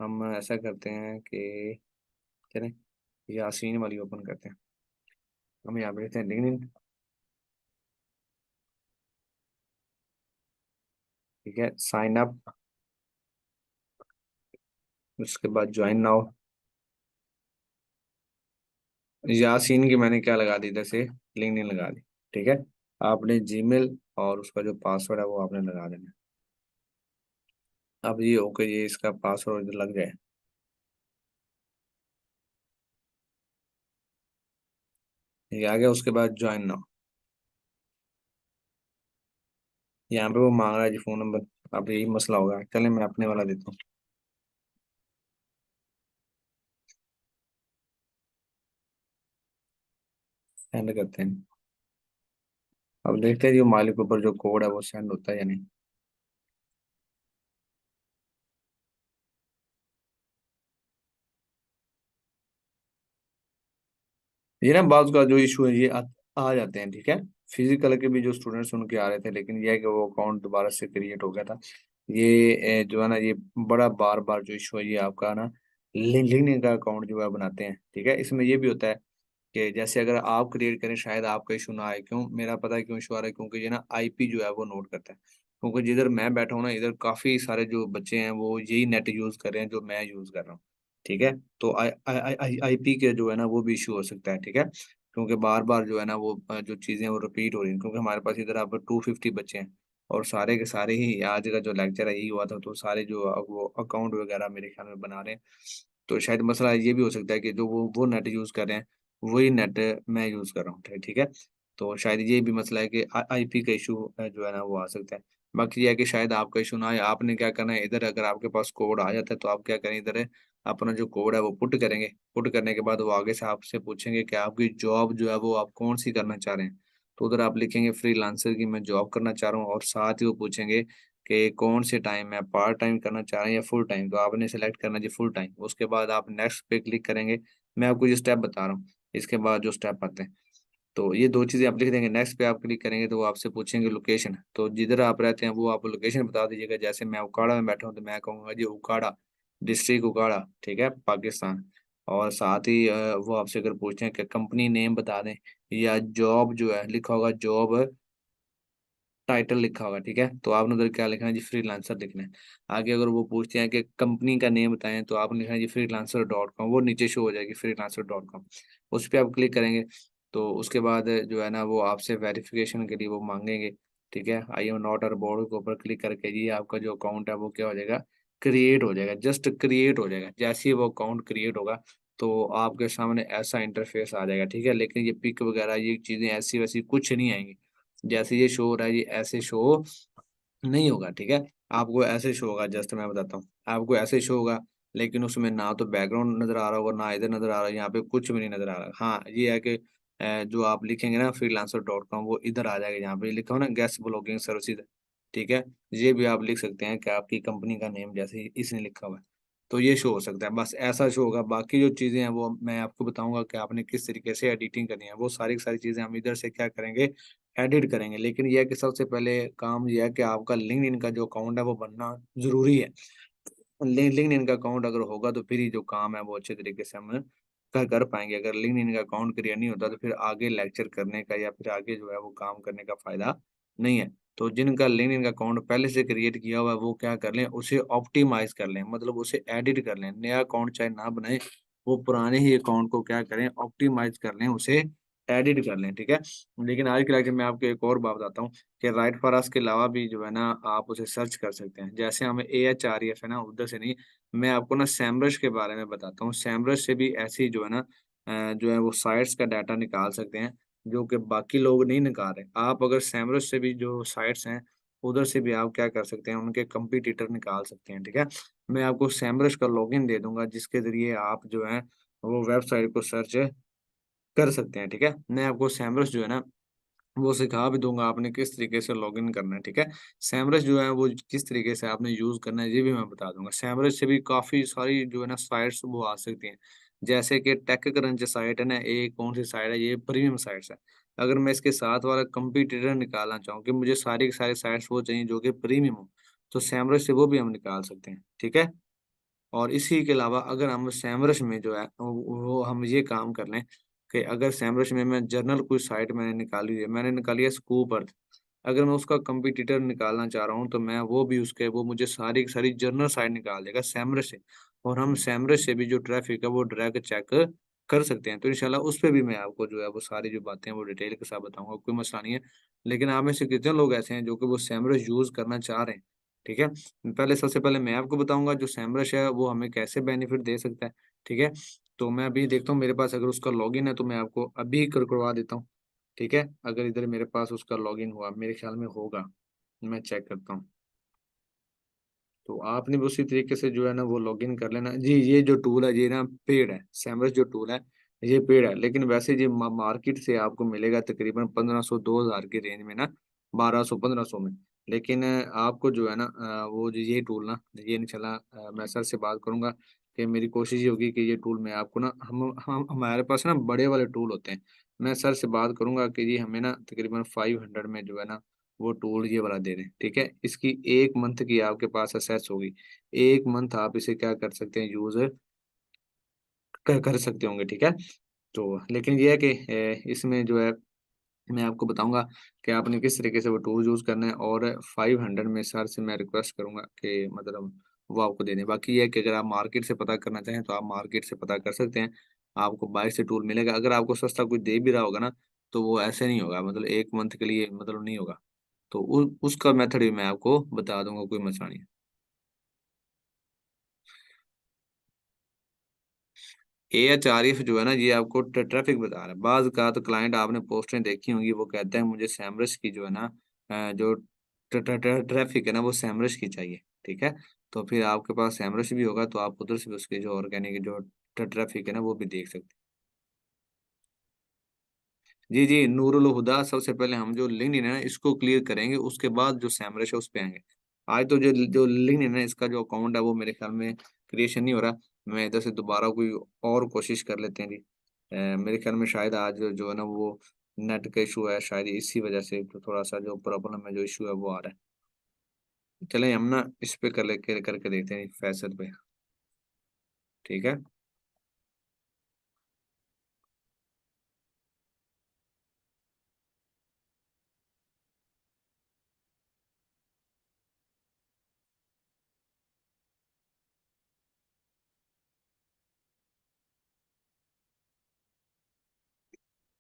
हम ऐसा करते हैं कि चलें यासीन वाली ओपन करते हैं। हम यहाँ पे लिखते हैं लिंक्डइन। ठीक है, साइन अप, उसके बाद ज्वाइन नाउ। यासीन की मैंने क्या लगा दी, इधर से लिंक्डइन लगा दी। ठीक है, आपने जीमेल और उसका जो पासवर्ड है वो आपने लगा देना। अब ये ओके, ये इसका पासवर्ड इधर लग जाए, ये आ गया। उसके बाद ज्वाइन नाउ, यहाँ पे वो मांग रहा है जी फोन नंबर। अब यही मसला होगा। चले मैं अपने वाला देता हूँ, सेंड करते हैं। अब देखते हैं जो मालिक के ऊपर जो कोड है वो सेंड होता है या नहीं। ये ना बात का जो इशू है ये आ जाते हैं। ठीक है, फिजिकल के भी जो स्टूडेंट्स उनके आ रहे थे, लेकिन ये है कि वो अकाउंट दोबारा से क्रिएट हो गया था। ये जो है ना ये बड़ा बार बार जो इशू है ये आपका ना लिंक्डइन का अकाउंट जो है बनाते हैं। ठीक है, इसमें ये भी होता है कि जैसे अगर आप क्रिएट करें शायद आपका इशू ना आए। क्यों, मेरा पता है क्यों इशू आ रहा है, क्योंकि ये ना आईपी जो है वो नोट करता है। क्योंकि जिधर मैं बैठा हूँ ना, इधर काफी सारे जो बच्चे हैं वो यही नेट यूज कर रहे हैं जो मैं यूज कर रहा हूँ। ठीक है, तो आईपी के जो है ना वो भी इशू हो सकता है। ठीक है, क्योंकि बार बार जो है ना वो जो चीजें वो रिपीट हो रही हैं, क्योंकि हमारे पास इधर अब 250 बच्चे हैं और सारे के सारे ही आज का जो लेक्चर है यही हुआ था, तो सारे जो वो अकाउंट वगैरह मेरे ख्याल में बना रहे हैं। तो शायद मसला ये भी हो सकता है कि जो वो नेट यूज कर रहे हैं वही नेट मैं यूज कर रहा हूँ। ठीक है, तो शायद ये भी मसला है कि आईपी का इशू जो है ना वो आ सकता है। बाकी ये है कि शायद आपका इशू ना आए, आपने क्या करना है, इधर अगर आपके पास कोड आ जाता है तो आप क्या करें, इधर अपना जो कोड है वो पुट करेंगे। पुट करने के बाद वो आगे से आपसे पूछेंगे कि आपकी जॉब जो है वो आप कौन सी करना चाह रहे हैं। तो उधर आप लिखेंगे फ्रीलांसर की मैं जॉब करना चाह रहा हूँ, और साथ ही वो पूछेंगे कि कौन से टाइम में पार्ट टाइम करना चाह रहे हैं या फुल टाइम, तो आपने सेलेक्ट करना जी फुल टाइम। उसके बाद आप नेक्स्ट पे क्लिक करेंगे। मैं आपको ये स्टेप बता रहा हूँ, इसके बाद जो स्टेप आते हैं, तो ये दो चीजें आप लिख देंगे। नेक्स्ट पे आप क्लिक करेंगे तो वो आपसे पूछेंगे लोकेशन, तो जिधर आप रहते हैं वो आप लोकेशन बता दीजिएगा। जैसे मैं उकाड़ा में बैठा हूँ तो मैं कहूँगा जी उकाड़ा, डिस्ट्रिक्ट उकाड़ा, ठीक है, पाकिस्तान। और साथ ही वो आपसे अगर पूछते हैं कि कंपनी नेम बता दें, या जॉब जो है लिखा होगा जॉब टाइटल लिखा होगा। ठीक है, तो आपने उधर क्या लिखना है जी फ्रीलांसर लिखना है। आगे अगर वो पूछते हैं कि कंपनी का नेम बताएं तो आपने लिखना है जी freelancer.com, वो नीचे शो हो जाएगी freelancer.com, उस पर आप क्लिक करेंगे। तो उसके बाद जो है ना वो आपसे वेरिफिकेशन के लिए वो मांगेंगे। ठीक है, I am not a board के ऊपर क्लिक करके जी आपका जो अकाउंट है वो क्या हो जाएगा, क्रिएट हो जाएगा, जस्ट क्रिएट हो जाएगा। जैसे ही वो अकाउंट क्रिएट होगा तो आपके सामने ऐसा इंटरफेस आ जाएगा। ठीक है, लेकिन ये पिक वगैरह ये चीज़ें ऐसी वैसी कुछ नहीं आएंगी। जैसे ये शो हो रहा है ये ऐसे शो नहीं होगा। ठीक है, आपको ऐसे शो होगा, जस्ट मैं बताता हूँ, आपको ऐसे शो होगा, लेकिन उसमें ना तो बैकग्राउंड नजर आ रहा होगा ना इधर नजर आ रहा है, यहाँ पे कुछ भी नहीं नजर आ रहा। हाँ ये है कि जो आप लिखेंगे ना freelancer.com वो इधर आ जाएगा, यहाँ पे लिखा हो ना गेस्ट ब्लॉगिंग सर्विसेज। ठीक है, ये भी आप लिख सकते हैं कि आपकी कंपनी का नेम जैसे इसने लिखा हुआ है, तो ये शो हो सकता है, बस ऐसा शो होगा। बाकी जो चीजें हैं वो मैं आपको बताऊंगा कि आपने किस तरीके से एडिटिंग करनी है, वो सारी की सारी चीजें हम इधर से क्या करेंगे, एडिट करेंगे। लेकिन यह है कि सबसे पहले काम यह है कि आपका लिंक्डइन का जो अकाउंट है वो बनना जरूरी है। लिंक्डइन का अकाउंट अगर होगा तो फिर ही जो काम है वो अच्छे तरीके से हम कर पाएंगे। अगर लिंक्डइन का अकाउंट क्रिएट नहीं होता तो फिर आगे लेक्चर करने का या फिर आगे जो है वो काम करने का फायदा नहीं है। तो जिनका लिंक्डइन का अकाउंट पहले से क्रिएट किया हुआ है वो क्या कर लें, उसे ऑप्टिमाइज कर लें, मतलब उसे एडिट कर लें। नया अकाउंट चाहे ना बनाए, वो पुराने ही अकाउंट को क्या करें, ऑप्टिमाइज कर लें, उसे एडिट कर लें। ठीक है, लेकिन आज के लेक्चर में आपको एक और बात बताता हूँ कि राइट फॉर अस के अलावा भी जो है ना आप उसे सर्च कर सकते हैं। जैसे हमें AHREF है ना उधर से नहीं, मैं आपको ना सैमरश के बारे में बताता हूँ। सैमरश से भी ऐसी जो है ना जो है वो साइट्स का डाटा निकाल सकते हैं जो कि बाकी लोग नहीं निकाल रहे। आप अगर सैमरश से भी जो साइट्स हैं उधर से भी आप क्या कर सकते हैं, उनके कंपटीटर निकाल सकते हैं। ठीक है, मैं आपको सैमरश का लॉगिन दे दूंगा जिसके जरिए आप जो है वो वेबसाइट को सर्च कर सकते हैं। ठीक है, मैं आपको सैमरश जो है ना वो सिखा भी दूंगा आपने किस तरीके से लॉगिन करना है। ठीक है, सैमरस जो है वो किस तरीके से आपने यूज करना है ये भी मैं बता दूंगा। सैमरस से भी काफी सारी जो है ना साइट्स वो आ सकती हैं, जैसे कि टेक क्रंच साइट है ना, ये कौन सी साइट है, ये प्रीमियम साइट्स है। अगर मैं इसके साथ वाला कंपटीटर निकालना चाहूँ कि मुझे सारी की सारी साइट्स वो चाहिए जो कि प्रीमियम हो, तो सैमरस से वो भी हम निकाल सकते हैं। ठीक है, और इसी के अलावा अगर हम सैमरश में जो है वो हम ये काम कर लें कि अगर सैमरश में मैं जर्नल कोई साइट मैंने निकाली है, मैंने निकाली है स्कूप अर्थ, अगर मैं उसका कंपटीटर निकालना चाह रहा हूँ तो मैं वो भी उसके वो मुझे सारी की सारी जर्नल साइट निकाल देगा सैमरश से, और हम सैमरश से भी जो ट्रैफिक है वो डायरेक्ट चेक कर सकते हैं। तो इंशाल्लाह उस पे भी मैं आपको जो है वो सारी जो बातें हैं वो डिटेल के साथ बताऊंगा, कोई मसला नहीं है। लेकिन आप में से कितने लोग ऐसे हैं जो कि वो सैमरश यूज करना चाह रहे हैं। ठीक है, पहले सबसे पहले मैं आपको बताऊंगा जो सैमरश है वो हमें कैसे बेनिफिट दे सकता है। ठीक है, तो मैं अभी देखता हूँ मेरे पास अगर उसका लॉगिन है तो मैं आपको अभी करवा देता हूँ। ठीक है, अगर इधर मेरे पास उसका लॉगिन हुआ, मेरे ख्याल में होगा, मैं चेक करता हूँ। तो आपने भी उसी तरीके से जो है ना वो लॉगिन कर लेना जी। ये जो टूल है ये ना पेड है, सैमरस जो टूल है ये पेड है, लेकिन वैसे ये मार्केट से आपको मिलेगा तकरीबन 1500 2000 की रेंज में ना, 1200 1500 में। लेकिन आपको जो है ना वो जो ये टूल ना ये नहीं चला, मैं सर से बात करूंगा कि मेरी कोशिश ये होगी कि ये टूल मैं आपको ना हम हमारे पास ना बड़े वाले टूल होते हैं, मैं सर से बात करूंगा कि ये हमें ना तकरीबन 500 में जो है ना वो टूल ये वाला दे रहे हैं। ठीक है, इसकी 1 मंथ की आपके पास एक्सेस होगी, 1 मंथ आप इसे क्या कर सकते हैं, यूज कर सकते होंगे। ठीक है, तो लेकिन ये है कि इसमें जो है मैं आपको बताऊंगा कि आपने किस तरीके से वो टूल यूज़ करना है, और 500 में सर से मैं रिक्वेस्ट करूंगा कि मतलब वो आपको दे दें। बाकी ये है कि अगर आप मार्केट से पता करना चाहें तो आप मार्केट से पता कर सकते हैं, आपको बाहर से टूल मिलेगा। अगर आपको सस्ता कोई दे भी रहा होगा ना, तो वो ऐसे नहीं होगा, मतलब 1 मंथ के लिए मतलब नहीं होगा। तो उसका मेथड भी मैं आपको बता दूंगा, कोई मसला नहीं है। AHRF जो है ना, ये आपको ट्रैफिक बता रहा है। बाज का तो क्लाइंट आपने पोस्टें देखी होंगी, वो कहते हैं मुझे सैमरस की जो है ना जो ट्रैफिक है ना वो सैमरस की चाहिए, ठीक है। तो फिर आपके पास सैमरस भी होगा तो आप उधर से भी उसकी जो ऑर्गेनिक जो ट्रैफिक है ना वो भी देख सकते हैं। जी जी, नूरुल हुदा, सबसे पहले हम जो लिंक्डइन है ना इसको क्लियर करेंगे, उसके बाद जो सैमरस है उस पे आएंगे। आज तो जो जो लिंक्डइन है इसका जो अकाउंट है वो मेरे ख्याल में क्रिएशन नहीं हो रहा। मैं इधर से दोबारा कोई और कोशिश कर लेते हैं जी। मेरे ख्याल में शायद आज जो है ना वो नेट का इशू है, शायद इसी वजह से तो थोड़ा सा जो प्रॉब्लम है, जो इशू है वो आ रहा है। चलें हम ना इस पे कर लेके करके देखते हैं फैसल पे, ठीक है।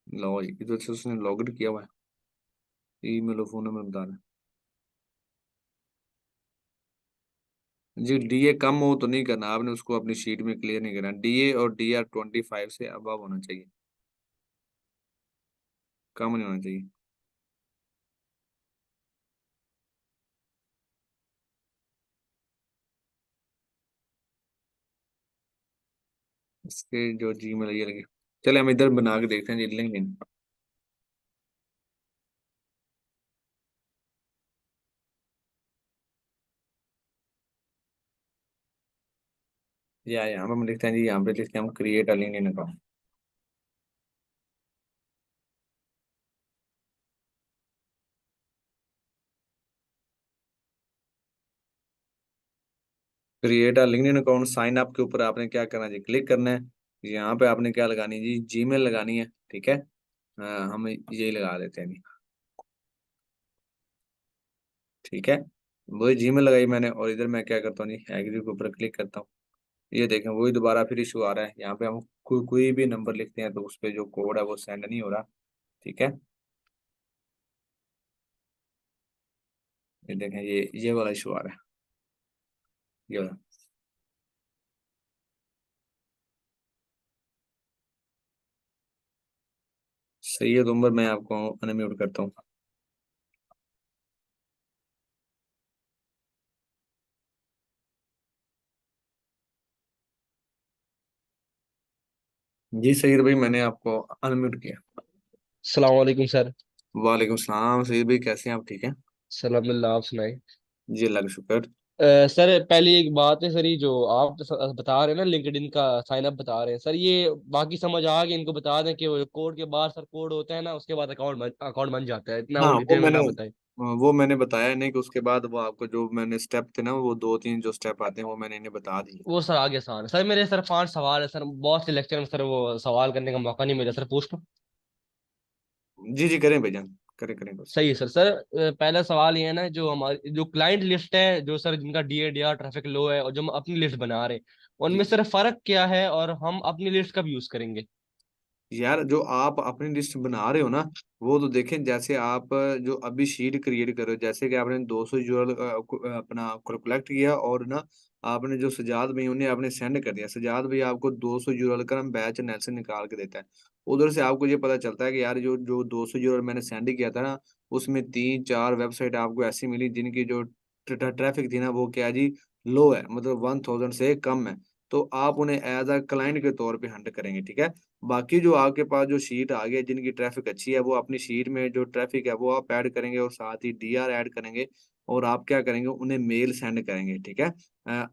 लो जी, इधर से उसने लॉगिन किया हुआ है, ईमेल और फोन नंबर बता रहा है जी। डीए कम हो तो नहीं करना आपने, उसको अपनी शीट में क्लियर नहीं करना। डीए और DR 25 से अबव होना चाहिए, कम नहीं होना चाहिए। इसके जो जीमेल ये लगे। चले हम इधर बना के देखते हैं जी लिंक्डइन। या यहाँ पे हम लिखते हैं जी, यहाँ पे लिखते हैं हम create a LinkedIn account. Create a LinkedIn account, sign up के ऊपर आपने क्या करना है जी, क्लिक करना है। यहाँ पे आपने क्या लगानी है जी, जीमेल लगानी है, ठीक है। हम यही लगा देते हैं जी, ठीक है। वही जीमेल लगाई मैंने, और इधर मैं क्या करता हूँ जी, एग्री के ऊपर क्लिक करता हूँ। ये देखें वही दोबारा फिर इशू आ रहा है। यहाँ पे हम कोई भी नंबर लिखते हैं तो उस पे जो कोड है वो सेंड नहीं हो रहा, ठीक है। ये देखें ये वाला इशू आ रहा है, ये वाला। सैयद उमर, मैं आपको अनम्यूट करता हूँ। जी सैयद भाई, मैंने आपको अनम्यूट किया। सलाम वालेकुम सर। वालेकुम सलाम सैयद भाई, कैसे हैं आप, ठीक हैं? सलामुल्लाह, आप सुनाए। जी अल्लाह का शुक्र। सर पहले एक बात है सर, ये जो आप बता रहे हैं ना लिंक्डइन का साइन अप बता रहे हैं सर, ये बाकी समझ आ गया। इनको बता दें कि वो कोड के बाद सर कोड होता है ना, उसके बाद अकाउंट बन जाता है, इतना हाँ और डिटेल में ना बताएं। वो मैंने बताया नहीं कि उसके बाद वो आपको जो मैंने स्टेप थे ना, वो 2-3 जो स्टेप आते हैं वो मैंने इन्हें बता दिए। वो सर आगे आसान है सर। मेरे सर 5 सवाल है सर, बहुत से लेक्चर में सर वो सवाल करने का मौका नहीं मिला सर, पूछ लो। जी जी करें भाईजान, करें करें बस। सही है सर। सर पहला सवाल ये है ना, जो हमारी जो क्लाइंट लिस्ट है, जो सर जिनका DADR ट्रैफिक लो है और जो हम अपनी लिस्ट बना रहे हैं, उनमें जी सर फर्क क्या है और हम अपनी लिस्ट कब यूज करेंगे? यार, जो आप अपनी लिस्ट बना रहे हो ना, वो तो देखें, जैसे आप जो अभी शीट क्रिएट कर रहे हो, जैसे कि आपने 200 यूआरएल अपना कलेक्ट किया, और ना आपने जो सजाद भाई उन्हें आपने सेंड कर दिया। सजाद भाई आपको 200 यूआरएल का बैच नेल्सन निकाल के देता है। उधर से आपको ये पता चलता है कि यार जो जो 200 यूआरएल मैंने सेंड किया था ना, उसमें 3-4 वेबसाइट आपको ऐसी मिली जिनकी जो ट्रैफिक थी ना वो क्या जी, लो है, मतलब 1000 से कम है। तो आप उन्हें एज अ क्लाइंट के तौर पे हंट करेंगे, ठीक है। बाकी जो आपके पास जो शीट आ गई है जिनकी ट्रैफिक अच्छी है, वो अपनी शीट में जो ट्रैफिक है वो आप ऐड करेंगे, और साथ ही DR ऐड करेंगे। और आप क्या करेंगे, उन्हें मेल सेंड करेंगे, ठीक है।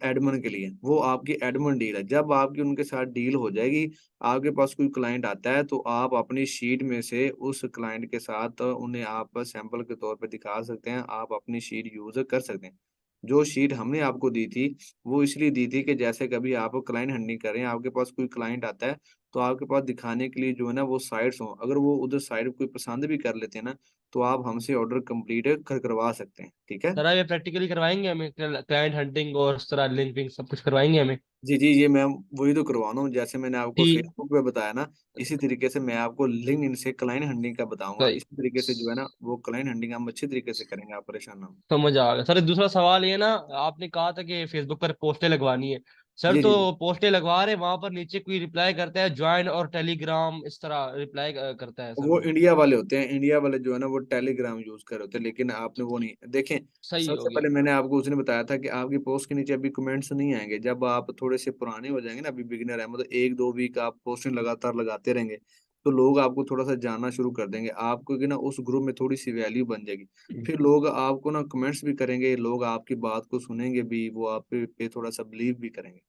एडमन के लिए, वो आपकी एडमन डील है। जब आपकी उनके साथ डील हो जाएगी, आपके पास कोई क्लाइंट आता है, तो आप अपनी शीट में से उस क्लाइंट के साथ उन्हें आप सैंपल के तौर पे दिखा सकते हैं, आप अपनी शीट यूज कर सकते हैं। जो शीट हमने आपको दी थी वो इसलिए दी थी कि जैसे कभी आप क्लाइंट हंटिंग कर रहे हैं, आपके पास कोई क्लाइंट आता है, तो आपके पास दिखाने के लिए जो है ना वो साइट्स हों, अगर वो उधर साइट कोई पसंद भी कर लेते हैं ना, तो आप हमसे ऑर्डर कंप्लीट करवा सकते हैं, ठीक है। सर आप ये प्रैक्टिकली करवाएंगे हमें, क्लाइंट हंटिंग और इस तरह लिंक विंक सब कुछ करवाएंगे हमें? जी जी, ये मैं वही तो करवाना हूँ, जैसे मैंने आपको ठीक। फेसबुक पे बताया ना, इसी तरीके से मैं आपको लिंक्डइन से क्लाइंट हंटिंग का बताऊंगा, सही। इसी तरीके से जो है ना वो क्लाइंट हंटिंग हम अच्छी तरीके से करेंगे, आप परेशान ना हो। समझ आ गया सर। दूसरा सवाल ये ना, आपने कहा था कि फेसबुक पर पोस्टें लगवानी है। सर जी तो जी जी। पोस्टें लगवा रहे, वहां पर नीचे कोई रिप्लाई करता है ज्वाइन और टेलीग्राम इस तरह रिप्लाई करता है सर वो वो? इंडिया वाले होते हैं, इंडिया वाले जो है ना वो टेलीग्राम यूज कर रहे होते हैं, लेकिन आपने वो नहीं देखें। सही हो सबसे गया। पहले मैंने आपको उसने बताया था कि आपकी पोस्ट के नीचे अभी कमेंट्स नहीं आएंगे, जब आप थोड़े से पुराने हो जाएंगे ना, अभी बिगिनर है, मतलब 1-2 वीक आप पोस्टिंग लगातार लगाते रहेंगे, तो लोग आपको थोड़ा सा जानना शुरू कर देंगे, आपको कि ना उस ग्रुप में थोड़ी सी वैल्यू बन जाएगी। फिर लोग आपको ना कमेंट्स भी करेंगे, लोग आपकी बात को सुनेंगे भी, वो आप पे थोड़ा सा बिलीव भी करेंगे।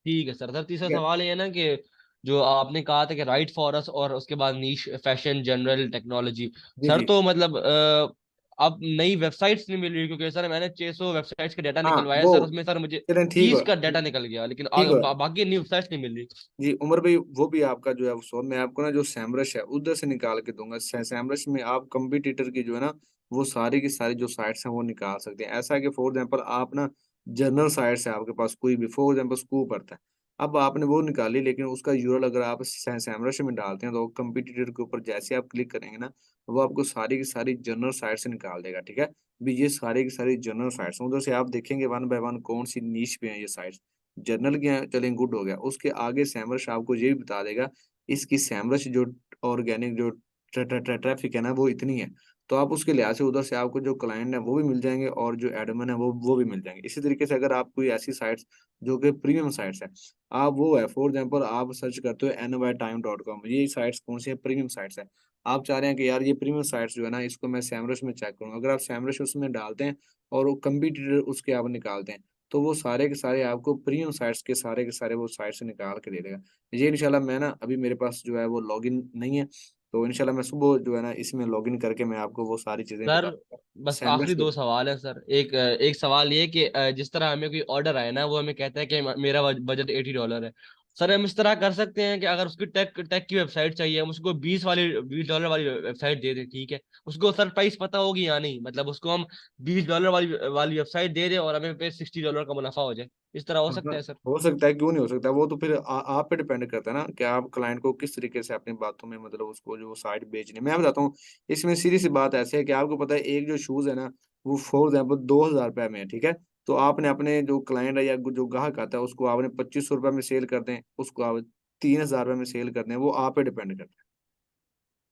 ठीक है सर। सर तीसरा ठीक है। सवाल ये है ना कि जो आपने कहा था कि राइट फॉर अस और उसके बाद नीश फैशन जनरल टेक्नोलॉजी। जी सर जी। तो मतलब अब नई वेबसाइट्स नहीं मिल रही, क्योंकि सर मैंने 600 वेबसाइट्स का डाटा हाँ निकलवाया वो सर, उसमें सर मुझे चलें, ठीक 30 हो, का डाटा निकल गया, लेकिन ठीक हो। बाकी नई वेबसाइट्स नहीं मिल रही। जी उमर भाई, वो भी आपका जो है वो सो मैं आपको ना जो सैमरश है उधर से निकाल के दूंगा। सैमरश में आप कंपटीटर की जो है ना वो सारी की सारी जो साइट्स हैं वो निकाल सकते हैं। ऐसा है कि फॉर एग्जांपल आप ना जनरल साइट्स है आपके पास कोई भी, फॉर एग्जांपल स्कूप पड़ता है, अब आपने वो निकाली, लेकिन उसका यूआरएल अगर आप सैमरश में डालते हैं तो कंपटीटर के ऊपर जैसे आप क्लिक करेंगे ना, वो आपको सारी की सारी जनरल साइट से निकाल देगा, ठीक है। भी ये सारी की सारी जनरल साइट्स उधर से आप देखेंगे वन बाय वन कौन सी नीश पे है ये साइट्स। जर्नल के हैं, चलें गुड हो गया, उसके आगे सैमरश आपको ये भी बता देगा इसकी सैमरश जो ऑर्गेनिक जो ट्रैफिक है ना वो इतनी है, तो आप उसके लिहाज से उधर से आपको जो क्लाइंट है वो भी मिल जाएंगे और जो एडमिन है वो भी मिल जाएंगे। इसी तरीके से अगर आप कोई ऐसी साइट्स जो कि प्रीमियम साइट्स है, आप वो है फॉर एग्जाम्पल आप सर्च करते हो nytime.com, ये साइट्स कौन सी है, प्रीमियम साइट्स है। आप चाह रहे हैं कि यार ये प्रीमियम साइट्स जो है ना इसको मैं सैमरश में चेक करूँ, अगर आप सैमरश उसमें डालते हैं और वो कंपटीटर उसके आप निकालते हैं, तो वो सारे के सारे आपको प्रीमियम साइट्स के सारे वो साइट से निकाल के दे देगा। ये इंशाल्लाह मैं ना अभी मेरे पास जो है वो लॉगिन नहीं है, तो इंशाल्लाह मैं सुबह जो है ना इसमें लॉगिन करके मैं आपको वो सारी चीजें सर बता दूंगा। बस सैमरश आखिरी के दो सवाल है सर। एक सवाल ये कि जिस तरह हमें कोई ऑर्डर आए ना, वो हमें कहता है कि मेरा बजट $80 है। सर हम इस तरह कर सकते हैं कि अगर उसकी टेक टेक की वेबसाइट चाहिए, हम उसको $20 वाली वेबसाइट दे दें, ठीक है? उसको सर प्राइस पता होगी या नहीं, मतलब उसको हम $20 वाली वेबसाइट दे दें और हमें पे $60 का मुनाफा हो जाए, इस तरह हो हाँ, सकता है सर? हो सकता है, क्यों नहीं हो सकता, वो तो फिर आप पे डिपेंड करता है ना कि आप क्लाइंट को किस तरीके से अपनी बातों में मतलब उसको जो साइट बेचनी है। मैं बताता हूँ, इसमें सीधी सी बात ऐसे है कि आपको पता है एक जो शूज है ना वो फॉर एग्जाम्पल 2,000 रुपये में है, ठीक है। तो आपने अपने जो क्लाइंट है या जो ग्राहक आता है उसको आपने 2500 रुपये में सेल कर दें, उसको आप 3,000 रुपये में सेल कर दें, वो आप पे डिपेंड करता है।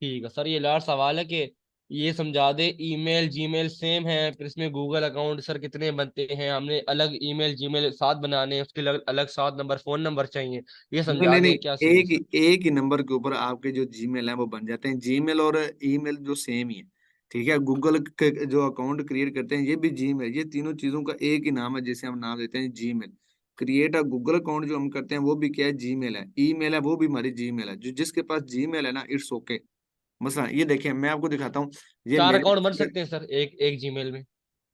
ठीक है सर। ये लास्ट सवाल है कि ये समझा दे, ईमेल जीमेल सेम है, फिर इसमें गूगल अकाउंट सर कितने बनते हैं? हमने अलग ईमेल जीमेल 7 बनाने हैं, उसके अलग अलग 7 नंबर फोन नंबर चाहिए, ये नहीं समझा नहीं नहीं, दे क्या सीन है सर? एक ही नंबर के ऊपर आपके जो जीमेल है वो बन जाते हैं, जीमेल और ईमेल जो सेम ही है, ठीक है। गूगल के जो अकाउंट क्रिएट करते हैं ये भी जीमेल, ये तीनों चीजों का एक ही नाम है, जिसे हम नाम देते हैं Gmail. Create a Google account जो हम करते हैं वो भी क्या है, जीमेल है, ईमेल है वो भी हमारी जीमेल है, जो जिसके पास जीमेल है ना इट्स ओके। मसला ये देखिए मैं आपको दिखाता हूँ, ये 4 मेरे अकाउंट बन सकते हैं सर एक एक जीमेल में?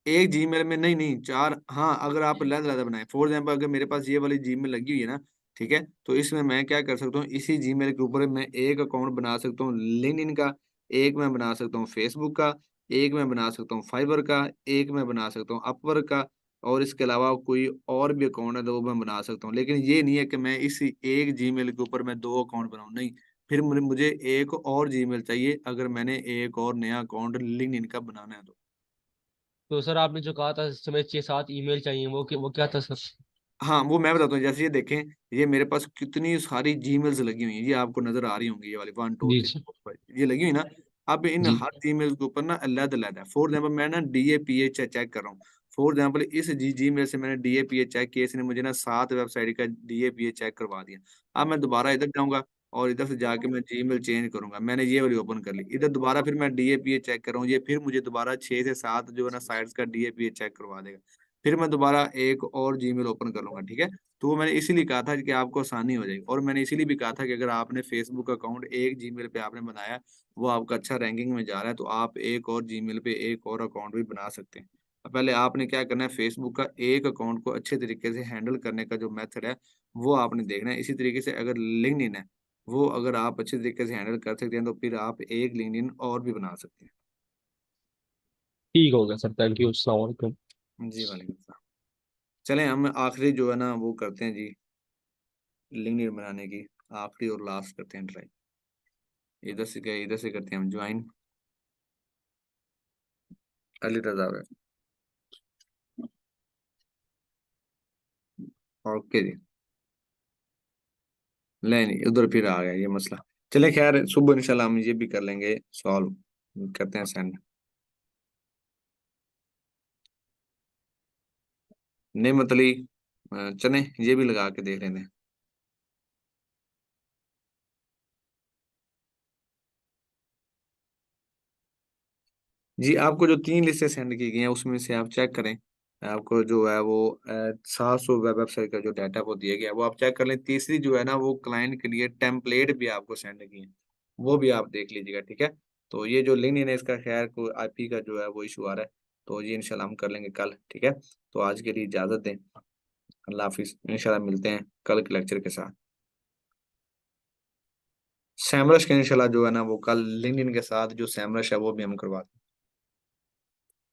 एक जीमेल में नहीं नहीं चार, हाँ अगर आप अलग अलग बनाए, फॉर एग्जाम्पल अगर मेरे पास ये वाली जीमेल लगी हुई है ना, ठीक है, तो इसमें मैं क्या कर सकता हूँ, इसी जीमेल के ऊपर मैं एक अकाउंट बना सकता हूँ लिंक्डइन का, एक मैं बना सकता हूँ फेसबुक का, एक मैं बना सकता हूँ फाइबर का, एक मैं बना सकता हूँ अपवर्क का, और इसके अलावा कोई और भी अकाउंट है तो वो मैं बना सकता हूँ। लेकिन ये नहीं है कि मैं इसी एक जीमेल के ऊपर मैं दो अकाउंट बनाऊँ, नहीं, फिर मुझे एक और जीमेल चाहिए अगर मैंने एक और नया अकाउंट लिंक्डइन का बनाना है तो। तो सर आपने जो कहा था इस समय 6-7 ईमेल चाहिए, वो क्या था सर? हाँ वो मैं बताता हूँ, जैसे ये देखें, ये मेरे पास कितनी सारी जीमेल्स लगी हुई हैं, ये आपको नजर आ रही होंगी, ये वाली 1 2 3 4 5 ये लगी हुई ना। अब इन जी। हर जीमेल के ऊपर ना अलग अलग है, फॉर एग्जाम्पल मैं ना DAPH चेक कर रहा हूँ, फॉर एग्जाम्पल इस जीमेल से मैंने DAPH चेक किया, इसने मुझे ना 7 वेबसाइट का DAPH चेक करवा दिया। अब मैं दोबारा इधर जाऊंगा और इधर से जाके मैं जीमेल चेंज करूंगा, मैंने ये वाली ओपन कर ली, इधर दोबारा फिर मैं DAPH चेक कर रहा हूँ, ये फिर मुझे दोबारा 6 से 7 जो है ना साइट्स का DAPH चेक करवा देगा। फिर मैं दोबारा एक और जीमेल ओपन कर लूंगा, ठीक है। तो वो मैंने इसीलिए कहा था कि आपको आसानी हो जाएगी, और मैंने इसीलिए भी कहा था कि अगर आपने फेसबुक अकाउंट एक जीमेल पे आपने बनाया, वो आपका अच्छा रैंकिंग में जा रहा है, तो आप एक और जीमेल पे एक और अकाउंट भी बना सकते हैं। पहले आपने क्या करना है, फेसबुक का एक अकाउंट को अच्छे तरीके से हैंडल करने का जो मेथड है वो आपने देखना है। इसी तरीके से अगर लिंक्डइन है, वो अगर आप अच्छे तरीके से हैंडल कर सकते हैं तो फिर आप एक लिंक्डइन और भी बना सकते हैं। ठीक हो गया सर, थैंक यू, अस्सलाम वालेकुम। जी वालेकुम सलाम। चलें हम आखिरी जो है ना वो करते हैं जी, लिंक्डइन बनाने की आखिरी और लास्ट करते हैं ट्राई। इधर से गए, इधर से करते हैं हम ज्वाइन अली रजा है। ओके जी, नहीं उधर फिर आ गया ये मसला। चले खैर, सुबह इंशाल्लाह हम ये भी कर लेंगे सॉल्व, करते हैं सेंड। नहीं मतलब चले ये भी लगा के देख लेते हैं। जी आपको जो 3 लिस्टें सेंड की गई हैं उसमें से आप चेक करें, आपको जो है वो 700 वेबसाइट का जो डाटा वो दिया गया है वो आप चेक कर लें। तीसरी जो है ना वो क्लाइंट के लिए टेम्पलेट भी आपको सेंड की है, वो भी आप देख लीजिएगा, ठीक है। तो ये जो लिंक्डइन है इसका खैर को आईपी का जो है वो इशू आ रहा है, तो ये इंशाल्लाह हम कर लेंगे कल, ठीक है। तो आज के लिए इजाज़त दें, अल्लाह हाफिज़, इंशाल्लाह मिलते हैं कल के लेक्चर के साथ। सैमरश का इंशाल्लाह जो है ना वो कल लिंक्डइन के साथ जो सैमरश है वो भी हम करवाते हैं।